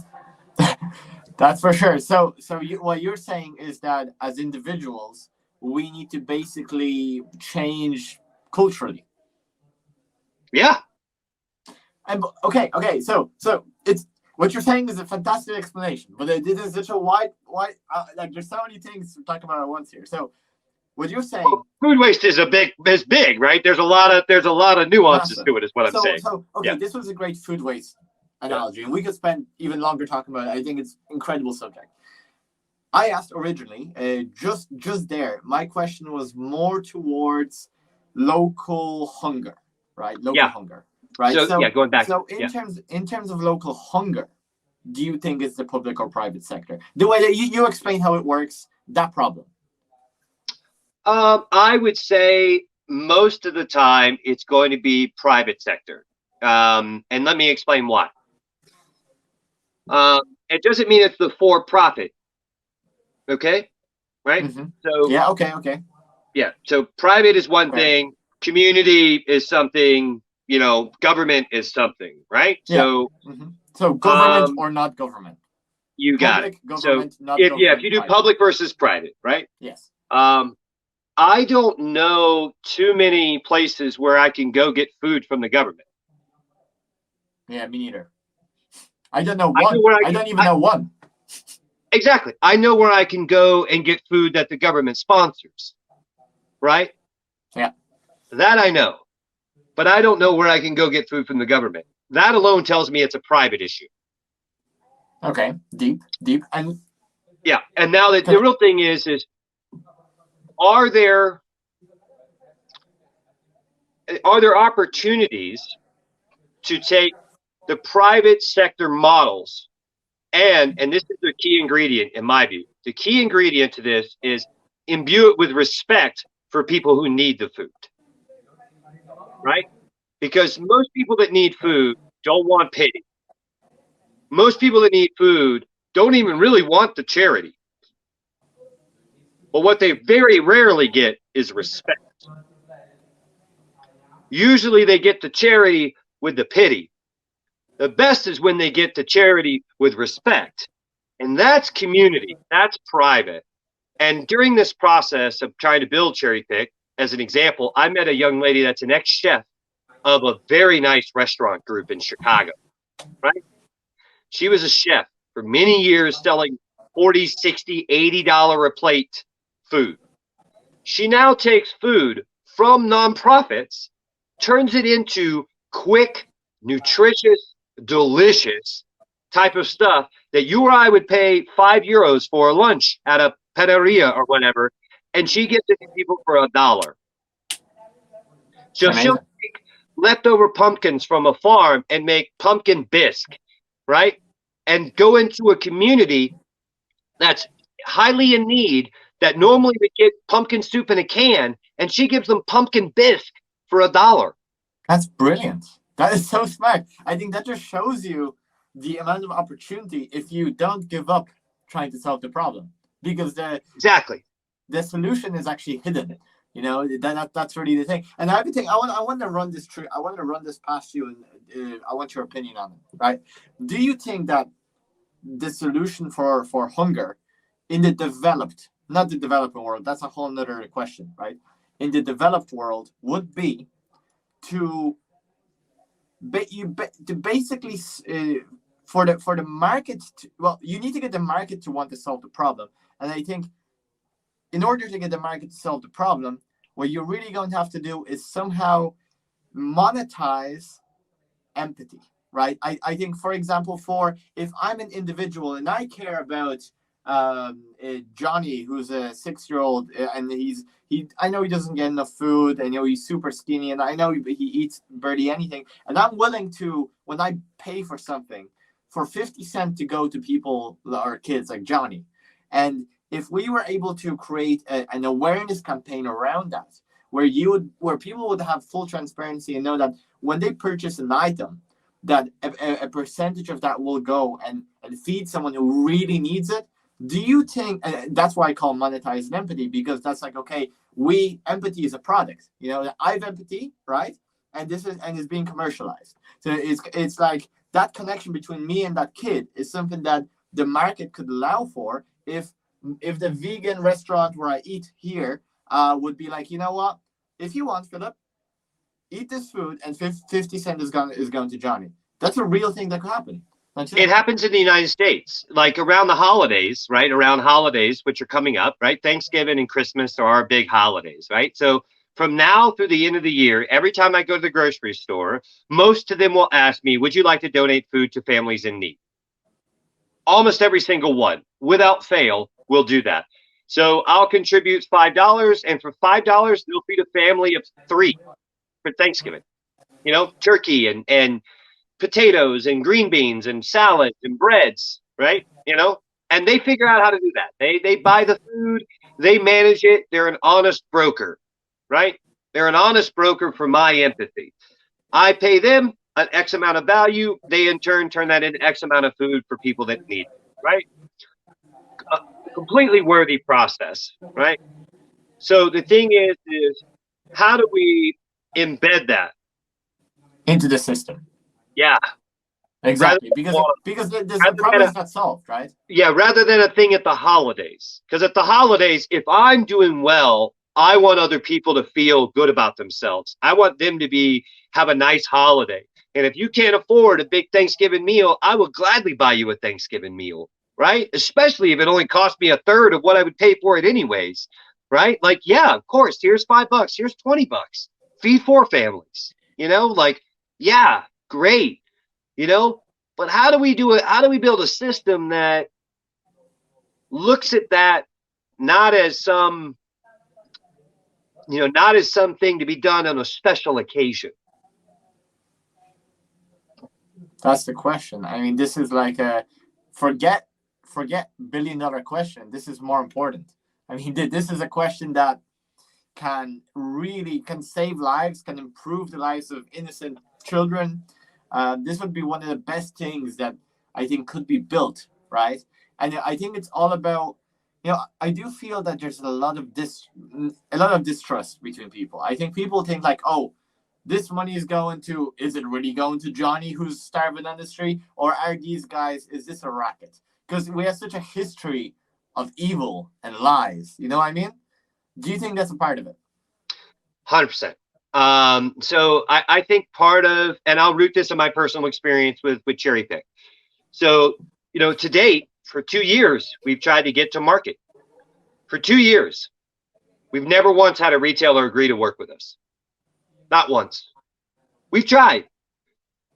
That's for sure. So what you're saying is that as individuals, we need to basically change culturally. Yeah. And okay. So it's what you're saying is a fantastic explanation, but it is such a wide like there's so many things to talk about at once here. So what you're saying, food waste is big, right? There's a lot of nuances massive. to it, is what I'm saying. So okay, yeah. This was a great food waste analogy, and we could spend even longer talking about it. I think it's an incredible subject. I asked originally, just there. My question was more towards local hunger, right? Local hunger, right? So going back. So in terms of local hunger, do you think it's the public or private sector? The way that you explain how it works, that problem. I would say most of the time it's going to be private sector, and let me explain why. It doesn't mean it's the for-profit. Okay, right? Mm-hmm. So yeah, okay. Yeah, so private is one thing, community is something, government is something, right? Yeah. So so government or not government. You got public, it. Government, So not if government, you do private. public versus private, right? Yes. I don't know too many places where I can go get food from the government. Yeah, me neither. I don't know one. I don't even know one. Exactly. I know where I can go and get food that the government sponsors, right? Yeah. That I know. But I don't know where I can go get food from the government. That alone tells me it's a private issue. Okay. Deep. And yeah. And now the real thing is are there opportunities to take the private sector models and this is the key ingredient in my view. The key ingredient to this is imbue it with respect for people who need the food, right? Because most people that need food don't want pity. Most people that need food don't even really want the charity. But what they very rarely get is respect. Usually they get the charity with the pity. The best is when they get the charity with respect. And that's community, that's private. And during this process of trying to build Cherry Pick, as an example, I met a young lady that's an ex-chef of a very nice restaurant group in Chicago, right? She was a chef for many years selling $40, $60, $80 a plate food. She now takes food from nonprofits, turns it into quick, nutritious, delicious type of stuff that you or I would pay €5 for a lunch at a pizzeria or whatever, and she gives it to people for $1. So she'll take leftover pumpkins from a farm and make pumpkin bisque, right? And go into a community that's highly in need that normally would get pumpkin soup in a can, and she gives them pumpkin bisque for $1. That's brilliant. That is so smart. I think that just shows you the amount of opportunity if you don't give up trying to solve the problem, because the solution is actually hidden. That's really the thing. And I think I want to run this through. I want to run this past you, and I want your opinion on it. Right? Do you think that the solution for hunger in the developed, not the developing world, that's a whole nother question, right? In the developed world would be to basically for the market you need to get the market to want to solve the problem. And I think in order to get the market to solve the problem, what you're really going to have to do is somehow monetize empathy, right? I think, for example, if I'm an individual and I care about Johnny, who's a 6-year-old, and I know he doesn't get enough food. I know he's super skinny, and I know he eats barely anything. And I'm willing to, when I pay for something, for 50 cents to go to people or kids like Johnny. And if we were able to create an awareness campaign around that, where people would have full transparency and know that when they purchase an item, that a percentage of that will go and feed someone who really needs it. Do you think that's why I call monetized empathy? Because that's like, okay, empathy is a product. I have empathy, right? And it's being commercialized. So it's like that connection between me and that kid is something that the market could allow for if the vegan restaurant where I eat here would be like, you know what? If you want, Philip, eat this food, and 50 cents is going to Johnny. That's a real thing that could happen. It happens in the United States, like around the holidays, right? Around holidays, which are coming up, right? Thanksgiving and Christmas are our big holidays, right? So from now through the end of the year, every time I go to the grocery store, most of them will ask me, would you like to donate food to families in need? Almost every single one, without fail, will do that. So I'll contribute $5, and for $5, they'll feed a family of 3 for Thanksgiving. Turkey and potatoes and green beans and salads and breads, right? And they figure out how to do that. They buy the food, they manage it. They're an honest broker, right? They're an honest broker for my empathy. I pay them an X amount of value. They in turn turn that into X amount of food for people that need it, right? A completely worthy process, right? So the thing is how do we embed that into the system? Yeah, exactly. Because there's a problem that's not solved, right? Yeah, rather than a thing at the holidays. Because at the holidays, if I'm doing well, I want other people to feel good about themselves. I want them to have a nice holiday. And if you can't afford a big Thanksgiving meal, I will gladly buy you a Thanksgiving meal, right? Especially if it only cost me a third of what I would pay for it anyways, right? Like, yeah, of course, here's $5, here's $20. Feed 4 families, yeah, great, but how do we do it? How do we build a system that looks at that not as something to be done on a special occasion? That's the question. I mean, this is like a forget $1 billion question. This is more important. I mean, this is a question that can save lives, can improve the lives of innocent children. This would be one of the best things that I think could be built, right? And I think it's all about, I do feel that there's a lot of distrust between people. I think people think like, oh, this money is it really going to Johnny who's starving on the street? Or are these guys, is this a racket? Because we have such a history of evil and lies. You know what I mean? Do you think that's a part of it? 100%. So I think part of, and I'll root this in my personal experience with Cherry Pick. So, to date, for 2 years, we've tried to get to market. For 2 years, we've never once had a retailer agree to work with us. Not once. We've tried.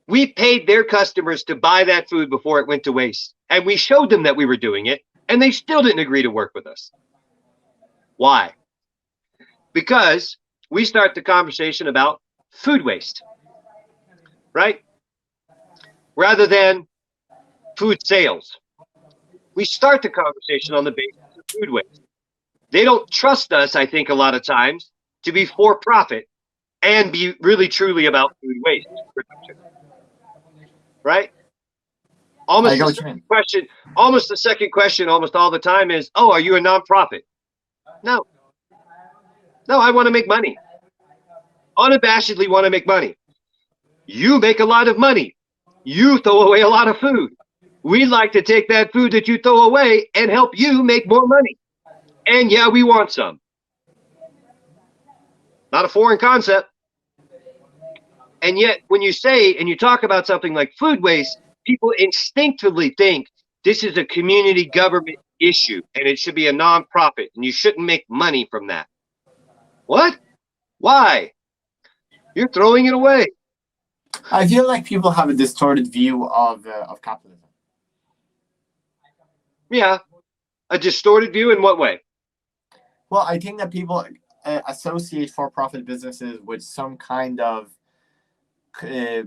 We paid their customers to buy that food before it went to waste. And we showed them that we were doing it, and they still didn't agree to work with us. Why? Because we start the conversation about food waste, right? Rather than food sales. We start the conversation on the basis of food waste. They don't trust us, I think, a lot of times to be for profit and be really truly about food waste production, right? Almost the second question almost all the time is, oh, are you a nonprofit? No, I want to make money. Unabashedly want to make money. You make a lot of money. You throw away a lot of food. We'd like to take that food that you throw away and help you make more money. And yeah, we want some. Not a foreign concept. And yet, when you say and you talk about something like food waste, people instinctively think this is a community government issue and it should be a nonprofit and you shouldn't make money from that. What? Why? You're throwing it away. I feel like people have a distorted view of capitalism. Yeah. A distorted view in what way? Well, I think that people associate for-profit businesses with some kind of they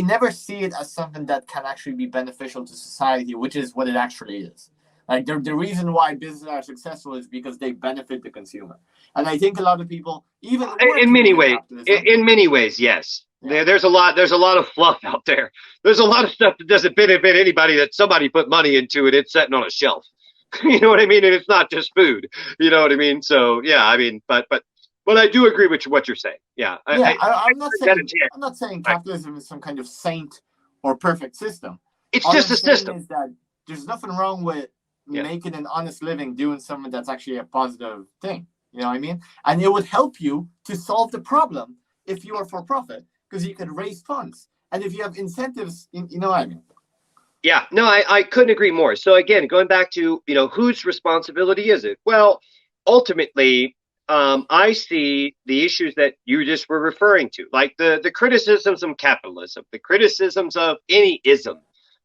never see it as something that can actually be beneficial to society, which is what it actually is. Like the reason why businesses are successful is because they benefit the consumer. And I think a lot of people, even in many ways, yes. Yeah. There's a lot of fluff out there. There's a lot of stuff that doesn't benefit anybody that somebody put money into it. It's sitting on a shelf. You know what I mean? And it's not just food. You know what I mean? So yeah, I mean, but I do agree with what you're saying. Yeah. I'm not saying capitalism is some kind of saint or perfect system. It's just a system. Is that there's nothing wrong with making an honest living, doing something that's actually a positive thing. You know what I mean? And it would help you to solve the problem if you are for profit, because you can raise funds. And if you have incentives, you know what I mean? Yeah, no, I couldn't agree more. So again, going back to, whose responsibility is it? Well, ultimately, I see the issues that you just were referring to, like the criticisms of capitalism, the criticisms of any ism,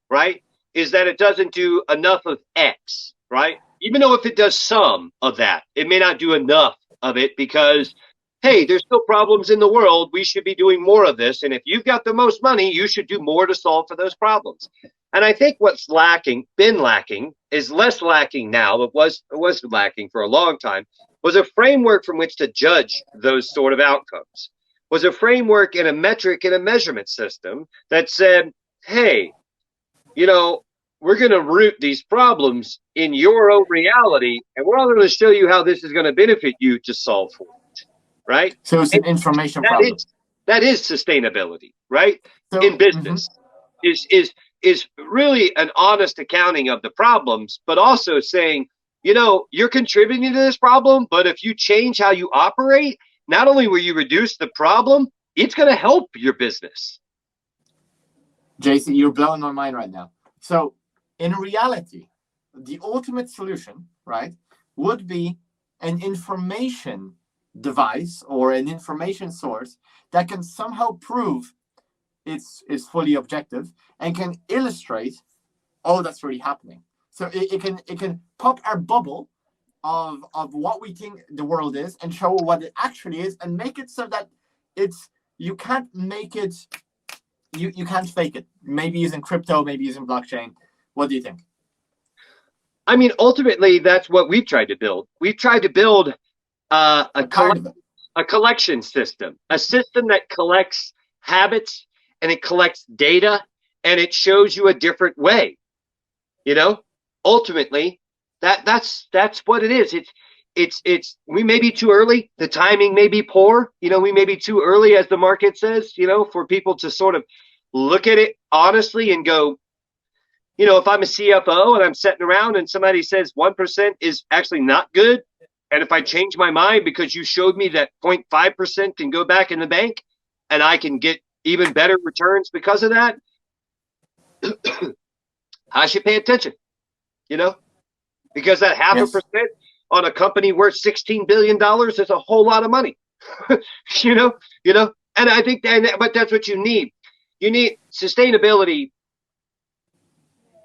right? Is that it doesn't do enough of X, right? Even though if it does some of that, it may not do enough of it because, hey, there's still problems in the world. We should be doing more of this. And if you've got the most money, you should do more to solve for those problems. And I think what's been lacking, is less lacking now, but was lacking for a long time, was a framework from which to judge those sort of outcomes, was a framework and a metric and a measurement system that said, hey, we're going to root these problems in your own reality, and we're all going to show you how this is going to benefit you to solve for it, right? So it's an information problem. That is sustainability, right? So, in business, is really an honest accounting of the problems, but also saying, you're contributing to this problem, but if you change how you operate, not only will you reduce the problem, it's going to help your business. JC, you're blowing my mind right now. So in reality, the ultimate solution, right, would be an information device or an information source that can somehow prove it's fully objective and can illustrate all that's really happening. So it can pop our bubble of what we think the world is and show what it actually is and make it so that you can't make it, you can't fake it. Maybe using crypto, maybe using blockchain. What do you think? I mean, ultimately, that's what we've tried to build. We've tried to build a collection system, a system that collects habits and it collects data and it shows you a different way. Ultimately, that's what it is. It's we may be too early. The timing may be poor. We may be too early, as the market says, for people to sort of look at it honestly and go, if I'm a CFO and I'm sitting around and somebody says 1% is actually not good, and if I change my mind because you showed me that 0.5% can go back in the bank and I can get even better returns because of that, I should pay attention, because that 0.5% on a company worth $16 billion is a whole lot of money, and I think but that's what you need. You need sustainability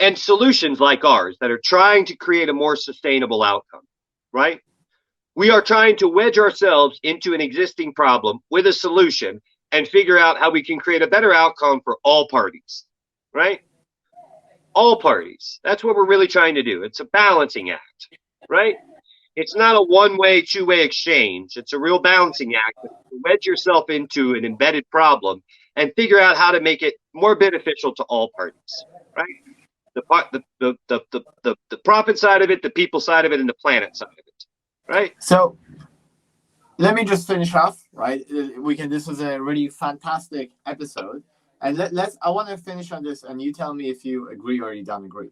and solutions like ours that are trying to create a more sustainable outcome, right? We are trying to wedge ourselves into an existing problem with a solution and figure out how we can create a better outcome for all parties, right? All parties. That's what we're really trying to do. It's a balancing act, right? It's not a one-way, two-way exchange. It's a real balancing act to wedge yourself into an embedded problem and figure out how to make it more beneficial to all parties, right? The profit side of it, the people side of it, and the planet side of it, right? So let me just finish off, right? This was a really fantastic episode, and I want to finish on this, and you tell me if you agree or you don't agree.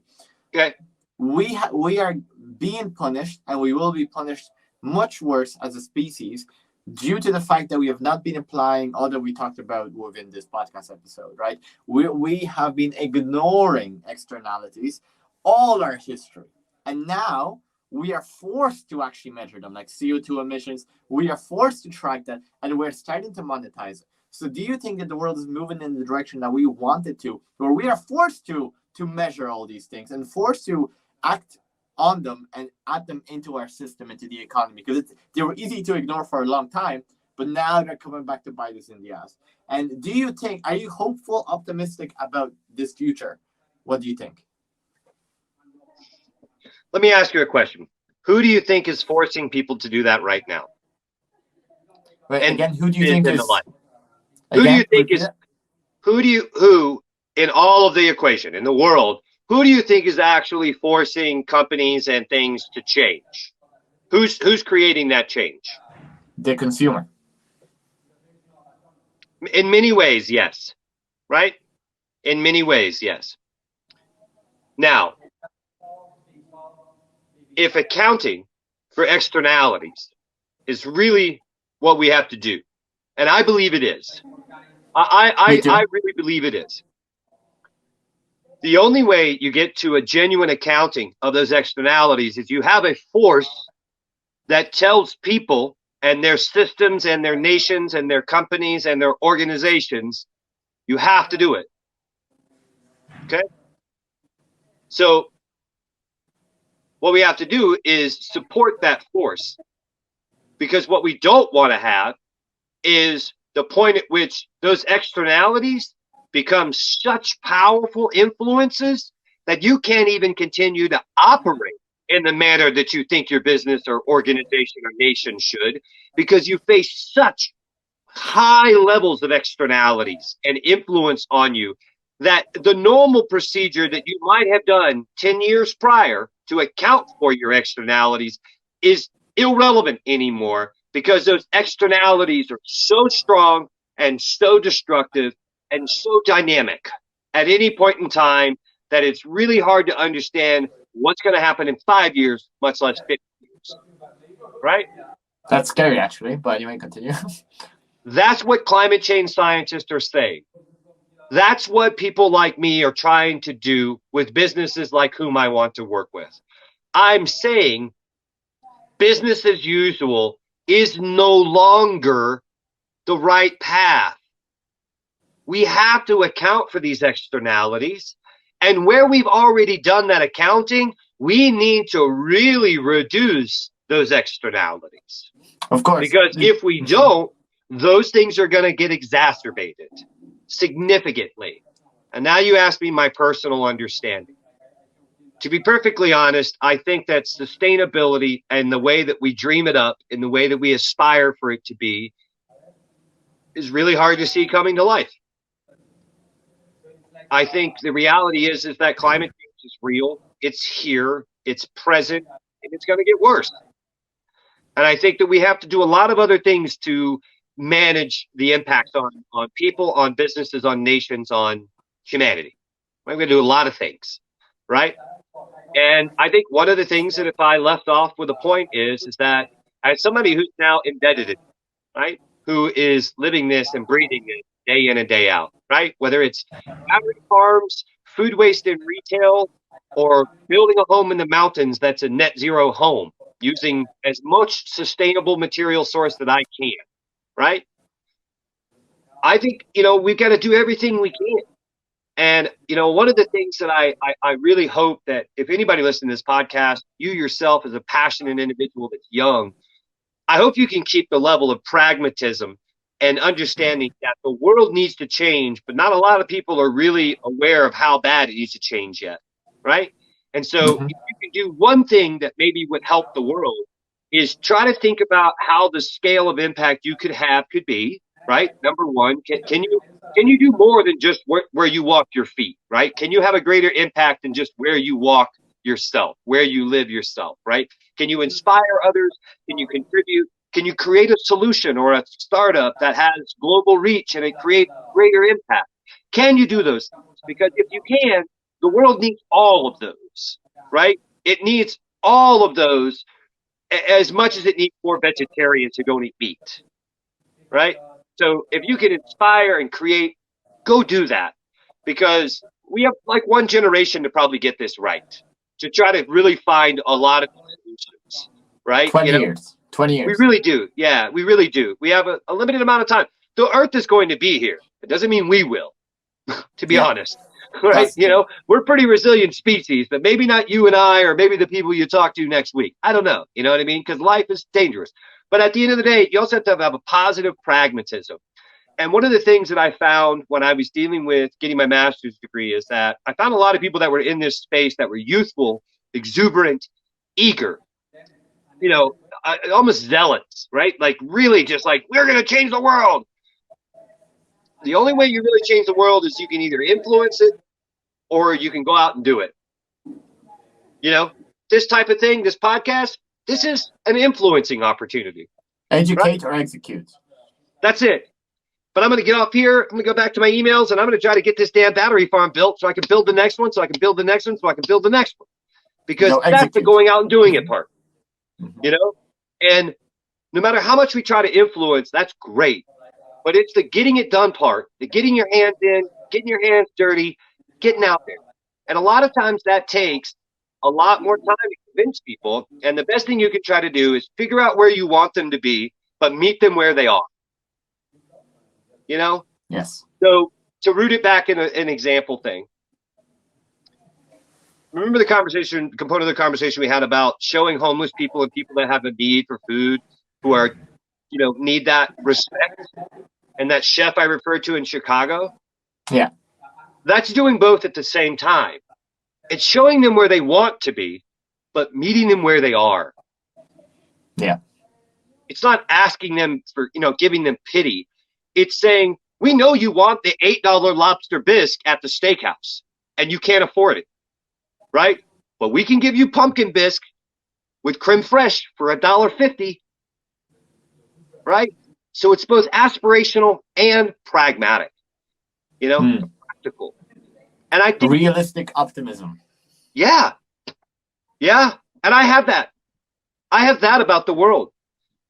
Okay. We are being punished, and we will be punished much worse as a species due to the fact that we have not been applying all that we talked about within this podcast episode, right? We have been ignoring externalities all our history. And now we are forced to actually measure them, like CO2 emissions. We are forced to track that, and we're starting to monetize it. So do you think that the world is moving in the direction that we want it to, where we are forced to measure all these things and forced to act on them and add them into our system, into the economy? Because they were easy to ignore for a long time, but now they're coming back to bite us in the ass. And do you think, are you hopeful, optimistic about this future? What do you think? Let me ask you a question. Who do you think is forcing people to do that right now? But again, who do you think is... Who do you think is... Who in all of the equation, in the world, who do you think is actually forcing companies and things to change? Who's creating that change? The consumer. In many ways, yes. Right? In many ways, yes. Now, if accounting for externalities is really what we have to do, and I believe it is, I really believe it is. The only way you get to a genuine accounting of those externalities is you have a force that tells people and their systems and their nations and their companies and their organizations, you have to do it. Okay? So what we have to do is support that force, because what we don't want to have is the point at which those externalities become such powerful influences that you can't even continue to operate in the manner that you think your business or organization or nation should, because you face such high levels of externalities and influence on you that the normal procedure that you might have done 10 years prior to account for your externalities is irrelevant anymore, because those externalities are so strong and so destructive and so dynamic at any point in time that it's really hard to understand what's going to happen in 5 years, much less 50 years. Right? That's scary, actually, but you may continue. That's what climate change scientists are saying. That's what people like me are trying to do with businesses like whom I want to work with. I'm saying business as usual is no longer the right path. We have to account for these externalities. And where we've already done that accounting, we need to really reduce those externalities. Of course. Because if we don't, those things are going to get exacerbated significantly. And now you ask me my personal understanding. To be perfectly honest, I think that sustainability and the way that we dream it up and the way that we aspire for it to be is really hard to see coming to life. I think the reality is that climate change is real. It's here, it's present, and it's going to get worse. And I think that we have to do a lot of other things to manage the impact on people, on businesses, on nations, on humanity. We're going to do a lot of things, right? And I think one of the things that if I left off with a point is that as somebody who's now embedded in, right, who is living this and breathing it day in and day out, right? Whether it's battery farms, food waste in retail, or building a home in the mountains that's a net zero home using as much sustainable material source that I can, right? I think, we've got to do everything we can. And, one of the things that I really hope that if anybody listening to this podcast, you yourself as a passionate individual that's young, I hope you can keep the level of pragmatism and understanding that the world needs to change, but not a lot of people are really aware of how bad it needs to change yet, right? And so if you can do one thing that maybe would help the world is try to think about how the scale of impact you could be, right? Number one, can you do more than just where you walk your feet, right? Can you have a greater impact than just where you walk yourself, where you live yourself, right? Can you inspire others? Can you contribute? Can you create a solution or a startup that has global reach and it creates greater impact? Can you do those things? Because if you can, the world needs all of those, right? It needs all of those. as much as it needs more vegetarians who don't eat meat, right? So if you can inspire and create, go do that, because we have like one generation to probably get this right, to try to really find a lot of solutions, right? 20 years. 20 years. We really do. Yeah, we really do. We have a limited amount of time. The Earth is going to be here. It doesn't mean we will, to be honest. Right? You know, we're pretty resilient species, but maybe not you and I, or maybe the people you talk to next week. I don't know. You know what I mean? Because life is dangerous. But at the end of the day, you also have to have a positive pragmatism. And one of the things that I found when I was dealing with getting my master's degree is that I found a lot of people that were in this space that were youthful, exuberant, eager, you know, almost zealots, right? Like really just like, we're going to change the world. The only way you really change the world is you can either influence it or you can go out and do it. You know, this type of thing, this podcast, this is an influencing opportunity. Educate or execute. That's it. But I'm going to get off here. I'm going to go back to my emails, and I'm going to try to get this damn battery farm built so I can build the next one, so I can build the next one, so I can build the next one. Because that's the going out and doing it part. You know? And no matter how much we try to influence, that's great. But it's the getting it done part, the getting your hands in, getting your hands dirty, getting out there. And a lot of times that takes a lot more time to convince people. And the best thing you can try to do is figure out where you want them to be, but meet them where they are. You know? Yes. So to root it back in an example thing. Remember the component of the conversation we had about showing homeless people and people that have a need for food, who are, you know, need that respect, and that chef I referred to in Chicago? Yeah. That's doing both at the same time. It's showing them where they want to be, but meeting them where they are. Yeah. It's not asking them for, you know, giving them pity. It's saying, we know you want the $8 lobster bisque at the steakhouse, and you can't afford it, right? But we can give you pumpkin bisque with creme fraiche for $1.50, right? So it's both aspirational and pragmatic, you know, practical. And I think realistic optimism. Yeah. Yeah. And I have that. I have that about the world.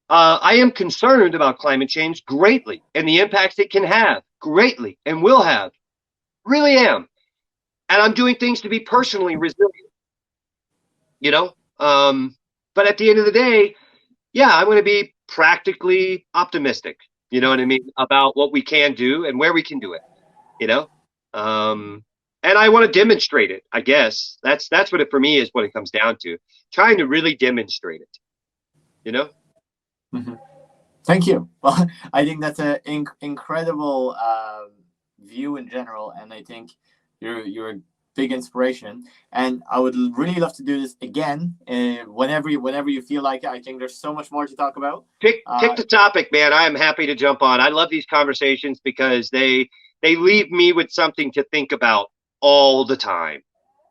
I am concerned about climate change greatly, and the impacts it can have greatly and will have. Really am. And I'm doing things to be personally resilient, you know? But at the end of the day, yeah, I'm going to be practically optimistic, you know what I mean, about what we can do and where we can do it, you know? And I want to demonstrate it, I guess. That's what it, for me, is what it comes down to. Trying to really demonstrate it, you know? Mm-hmm. Thank you. Well, I think that's an incredible view in general, and I think you're a big inspiration. And I would really love to do this again whenever you feel like it. I think there's so much more to talk about. Pick the topic, man. I am happy to jump on. I love these conversations because they leave me with something to think about all the time.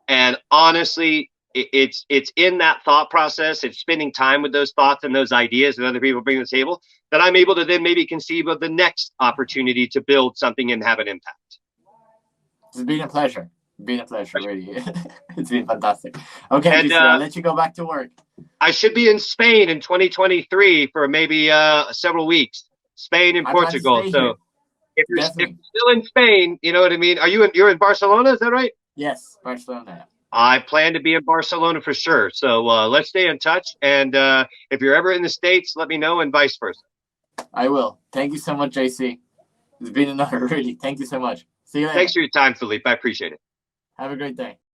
And honestly, it's in that thought process, it's spending time with those thoughts and those ideas that other people bring to the table, that I'm able to then maybe conceive of the next opportunity to build something and have an impact. It's been a pleasure. Really. It's been fantastic. Okay, and, I'll let you go back to work. I should be in Spain in 2023 for maybe several weeks. Spain and Portugal. So if you're still in Spain, you know what I mean? You're in Barcelona, is that right? Yes, Barcelona. I plan to be in Barcelona for sure. So let's stay in touch. And if you're ever in the States, let me know, and vice versa. I will. Thank you so much, JC. It's been an honor, really. Thank you so much. See you later. Thanks for your time, Filip. I appreciate it. Have a great day.